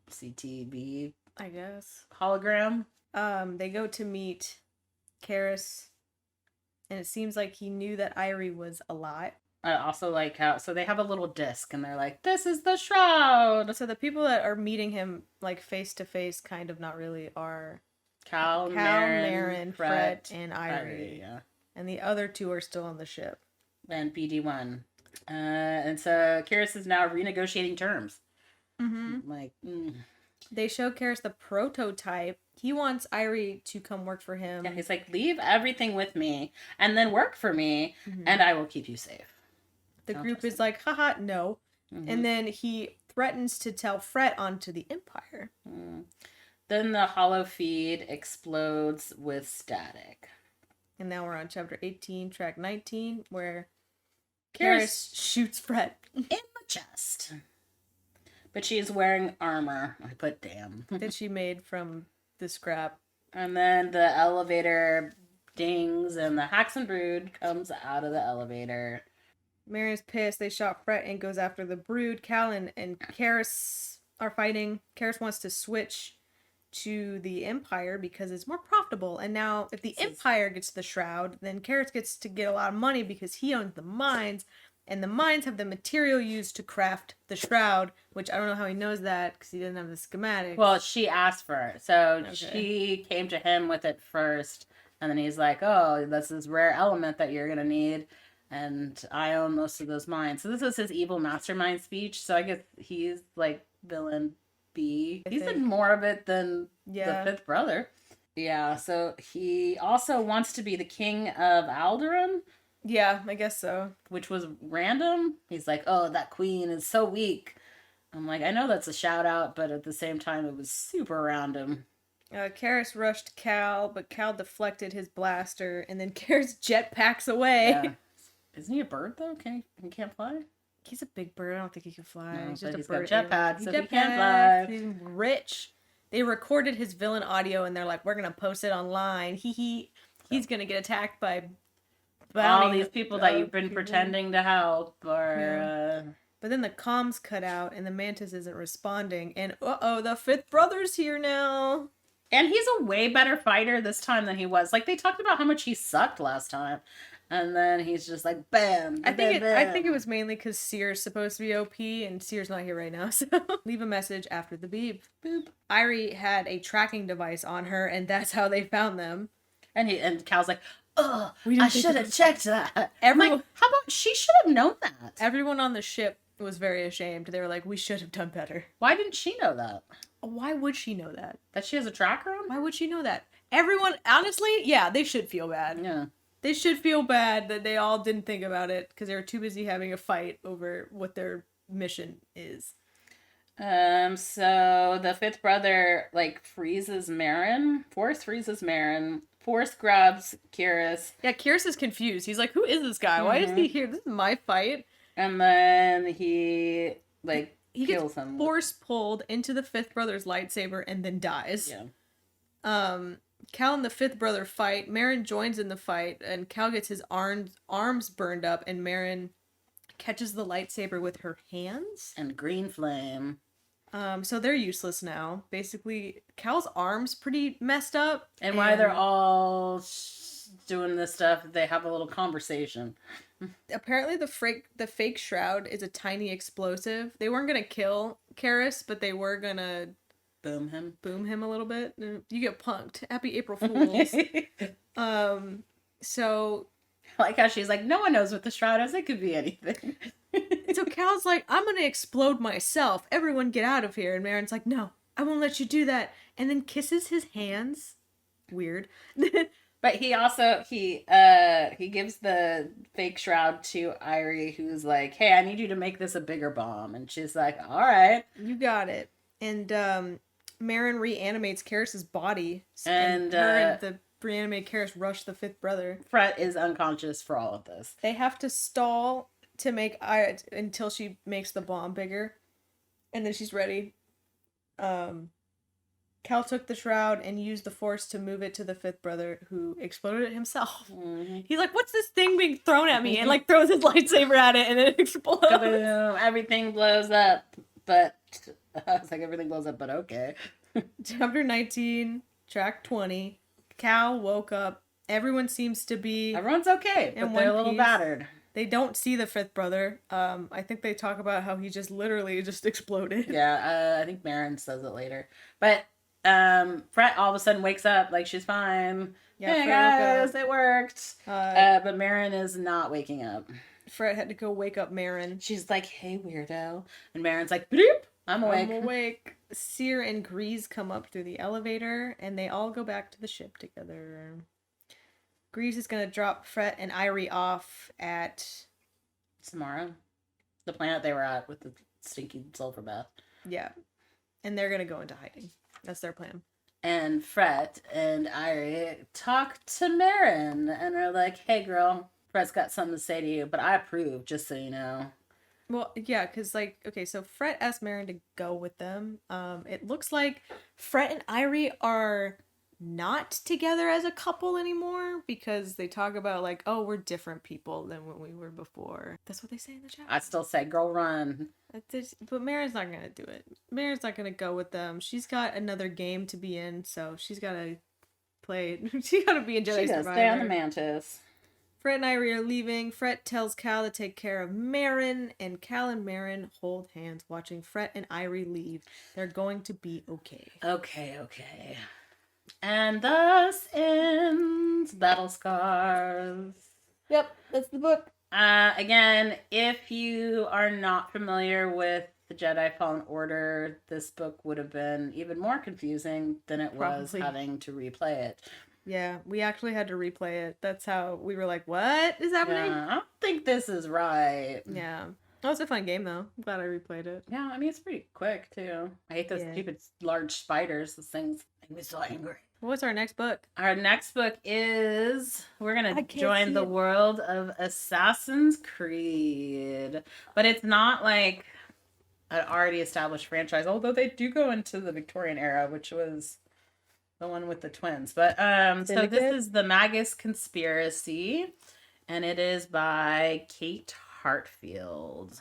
CTB, I guess. hologram. They go to meet Karis, and it seems like he knew that Irie was alive. I also like how, so they have a little disc and they're like, this is the shroud. So the people that are meeting him, like, face to face, kind of not really are Cal, Marin, Fred, Fret, and Irie. Yeah. And the other two are still on the ship. And BD1. And so Karis is now renegotiating terms. Like, They show Karis the prototype. He wants Irie to come work for him. yeah, he's like, leave everything with me and then work for me and I will keep you safe. The group is like, haha, no. And then he threatens to tell Fret onto the Empire. Then the hollow feed explodes with static. And now we're on chapter 18, track 19, where Karis Karis shoots Fret in the chest. But she is wearing armor. I put damn. that she made from the scrap. And then the elevator dings, and the Haxon brood comes out of the elevator. Marion's pissed. They shot Fret and goes after the brood. Cal and Karis are fighting. Karis wants to switch to the Empire because it's more profitable. And now, if the Empire gets the shroud, then Karis gets to get a lot of money because he owns the mines, and the mines have the material used to craft the shroud, which I don't know how he knows that because he didn't have the schematic. Well, she asked for it, so she came to him with it first, and then he's like, "Oh, this is rare element that you're gonna need." And I own most of those mines. So this is his evil mastermind speech. So I guess he's like villain B. He's in more of it than the fifth brother. Yeah, so he also wants to be the king of Alderaan. Yeah, I guess so. Which was random. He's like, oh, that queen is so weak. I'm like, I know that's a shout out, but at the same time, it was super random. Karis rushed Cal, but Cal deflected his blaster, and then Karis jetpacks away. Yeah. Isn't he a bird though? He can't fly? He's a big bird. I don't think he can fly. No, he's just he's a bird. Got jetpacks, so he can fly. He's rich. They recorded his villain audio, and they're like, "We're gonna post it online. He's gonna get attacked by all these people that you've been pretending to help." But then the comms cut out, and the Mantis isn't responding. And the fifth brother's here now. And he's a way better fighter this time than he was. Like, they talked about how much he sucked last time. And then he's just like, bam, I think it was mainly because Seer's supposed to be OP, and Seer's not here right now, so leave a message after the beep. Boop. Irie had a tracking device on her, and that's how they found them. And Cal's like, oh, I should have checked that. How about she should have known that? Everyone on the ship was very ashamed. They were like, we should have done better. Why didn't she know that? Why would she know that? That she has a tracker on? Why would she know that? Everyone, honestly, yeah, they should feel bad. Yeah. They should feel bad that they all didn't think about it because they were too busy having a fight over what their mission is. So the fifth brother, freezes Marin. Force freezes Marin. Force grabs Karis. Yeah, Karis is confused. He's like, who is this guy? Why is he here? This is my fight. And then he kills him. Force pulled into the fifth brother's lightsaber and then dies. Yeah. Cal and the fifth brother fight. Marin joins in the fight, and Cal gets his arms burned up, and Marin catches the lightsaber with her hands. And green flame. So they're useless now. Basically, Cal's arm's pretty messed up. And while they're all doing this stuff, they have a little conversation. Apparently the fake shroud is a tiny explosive. They weren't gonna kill Karis, but they were gonna boom him a little bit. You get punked. Happy April Fools. So I like how she's like, no one knows what the shroud is. It could be anything. So Cal's like, I'm gonna explode myself. Everyone get out of here. And Marin's like, no, I won't let you do that. And then kisses his hands. Weird. But he also, he gives the fake shroud to Irie, who's like, hey, I need you to make this a bigger bomb. And she's like, all right. You got it. And Marin reanimates Karis's body. And her and the reanimated Karis rush the fifth brother. Fret is unconscious for all of this. They have to stall to make until she makes the bomb bigger. And then she's ready. Cal took the shroud and used the force to move it to the fifth brother, who exploded it himself. Mm-hmm. He's like, what's this thing being thrown at me? And throws his lightsaber at it, and it explodes. Kaboom, everything blows up. But I was like, everything blows up, but okay. Chapter 19, track 20. Cal woke up. Everyone's okay, but they're a little battered. They don't see the fifth brother. I think they talk about how he just literally exploded. Yeah, I think Marin says it later. But Fret all of a sudden wakes up like she's fine. Yeah, hey guys, it worked. But Marin is not waking up. Fret had to go wake up Marin. She's like, hey, weirdo. And Marin's like, bloop, I'm awake. Seer and Grease come up through the elevator, and they all go back to the ship together. Grease is going to drop Fret and Irie off at Samara, the planet they were at with the stinky sulfur bath. Yeah. And they're going to go into hiding. That's their plan. And Fret and Irie talk to Marin and are like, hey, girl, Fret's got something to say to you, but I approve, just so you know. Well, yeah, because, so Fret asked Marin to go with them. It looks like Fret and Irie are not together as a couple anymore because they talk about like, oh, we're different people than when we were before. That's what they say in the chat. I still say girl run. But Marin's not gonna do it. Marin's not gonna go with them. She's got another game to be in, so she's gotta play. She gotta be in Jedi She gotta Survivor. stay on the Mantis. Fret and Irie are leaving. Fret tells Cal to take care of Marin, and Cal and Marin hold hands watching Fret and Irie leave. They're going to be okay. Okay. And thus ends Battle Scars. Yep, that's the book. Again, if you are not familiar with the Jedi Fallen Order, this book would have been even more confusing than it was Probably. having to replay it. Yeah, we actually had to replay it. That's how we were like, what is happening? Yeah, I don't think this is right. Yeah. That was a fun game, though. I'm glad I replayed it. Yeah, I mean, it's pretty quick, too. I hate those stupid large spiders. Those things make me so angry. What's our next book? Our next book is, we're going to join see the it. world of Assassin's Creed. But it's not like an already established franchise, although they do go into the Victorian era, which was the one with the twins. But so this is the Magus Conspiracy, and it is by Kate Heartfield.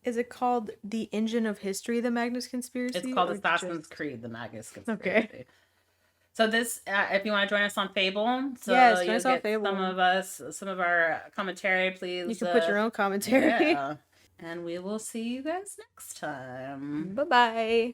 Is it called The Engine of History, The Magus Conspiracy? It's called Assassin's Creed, the Magus Conspiracy. Okay. So this, if you want to join us on Fable, so yes, join you'll us on get Fable. some of our commentary, please. You can put your own commentary. Yeah. And we will see you guys next time. Bye-bye.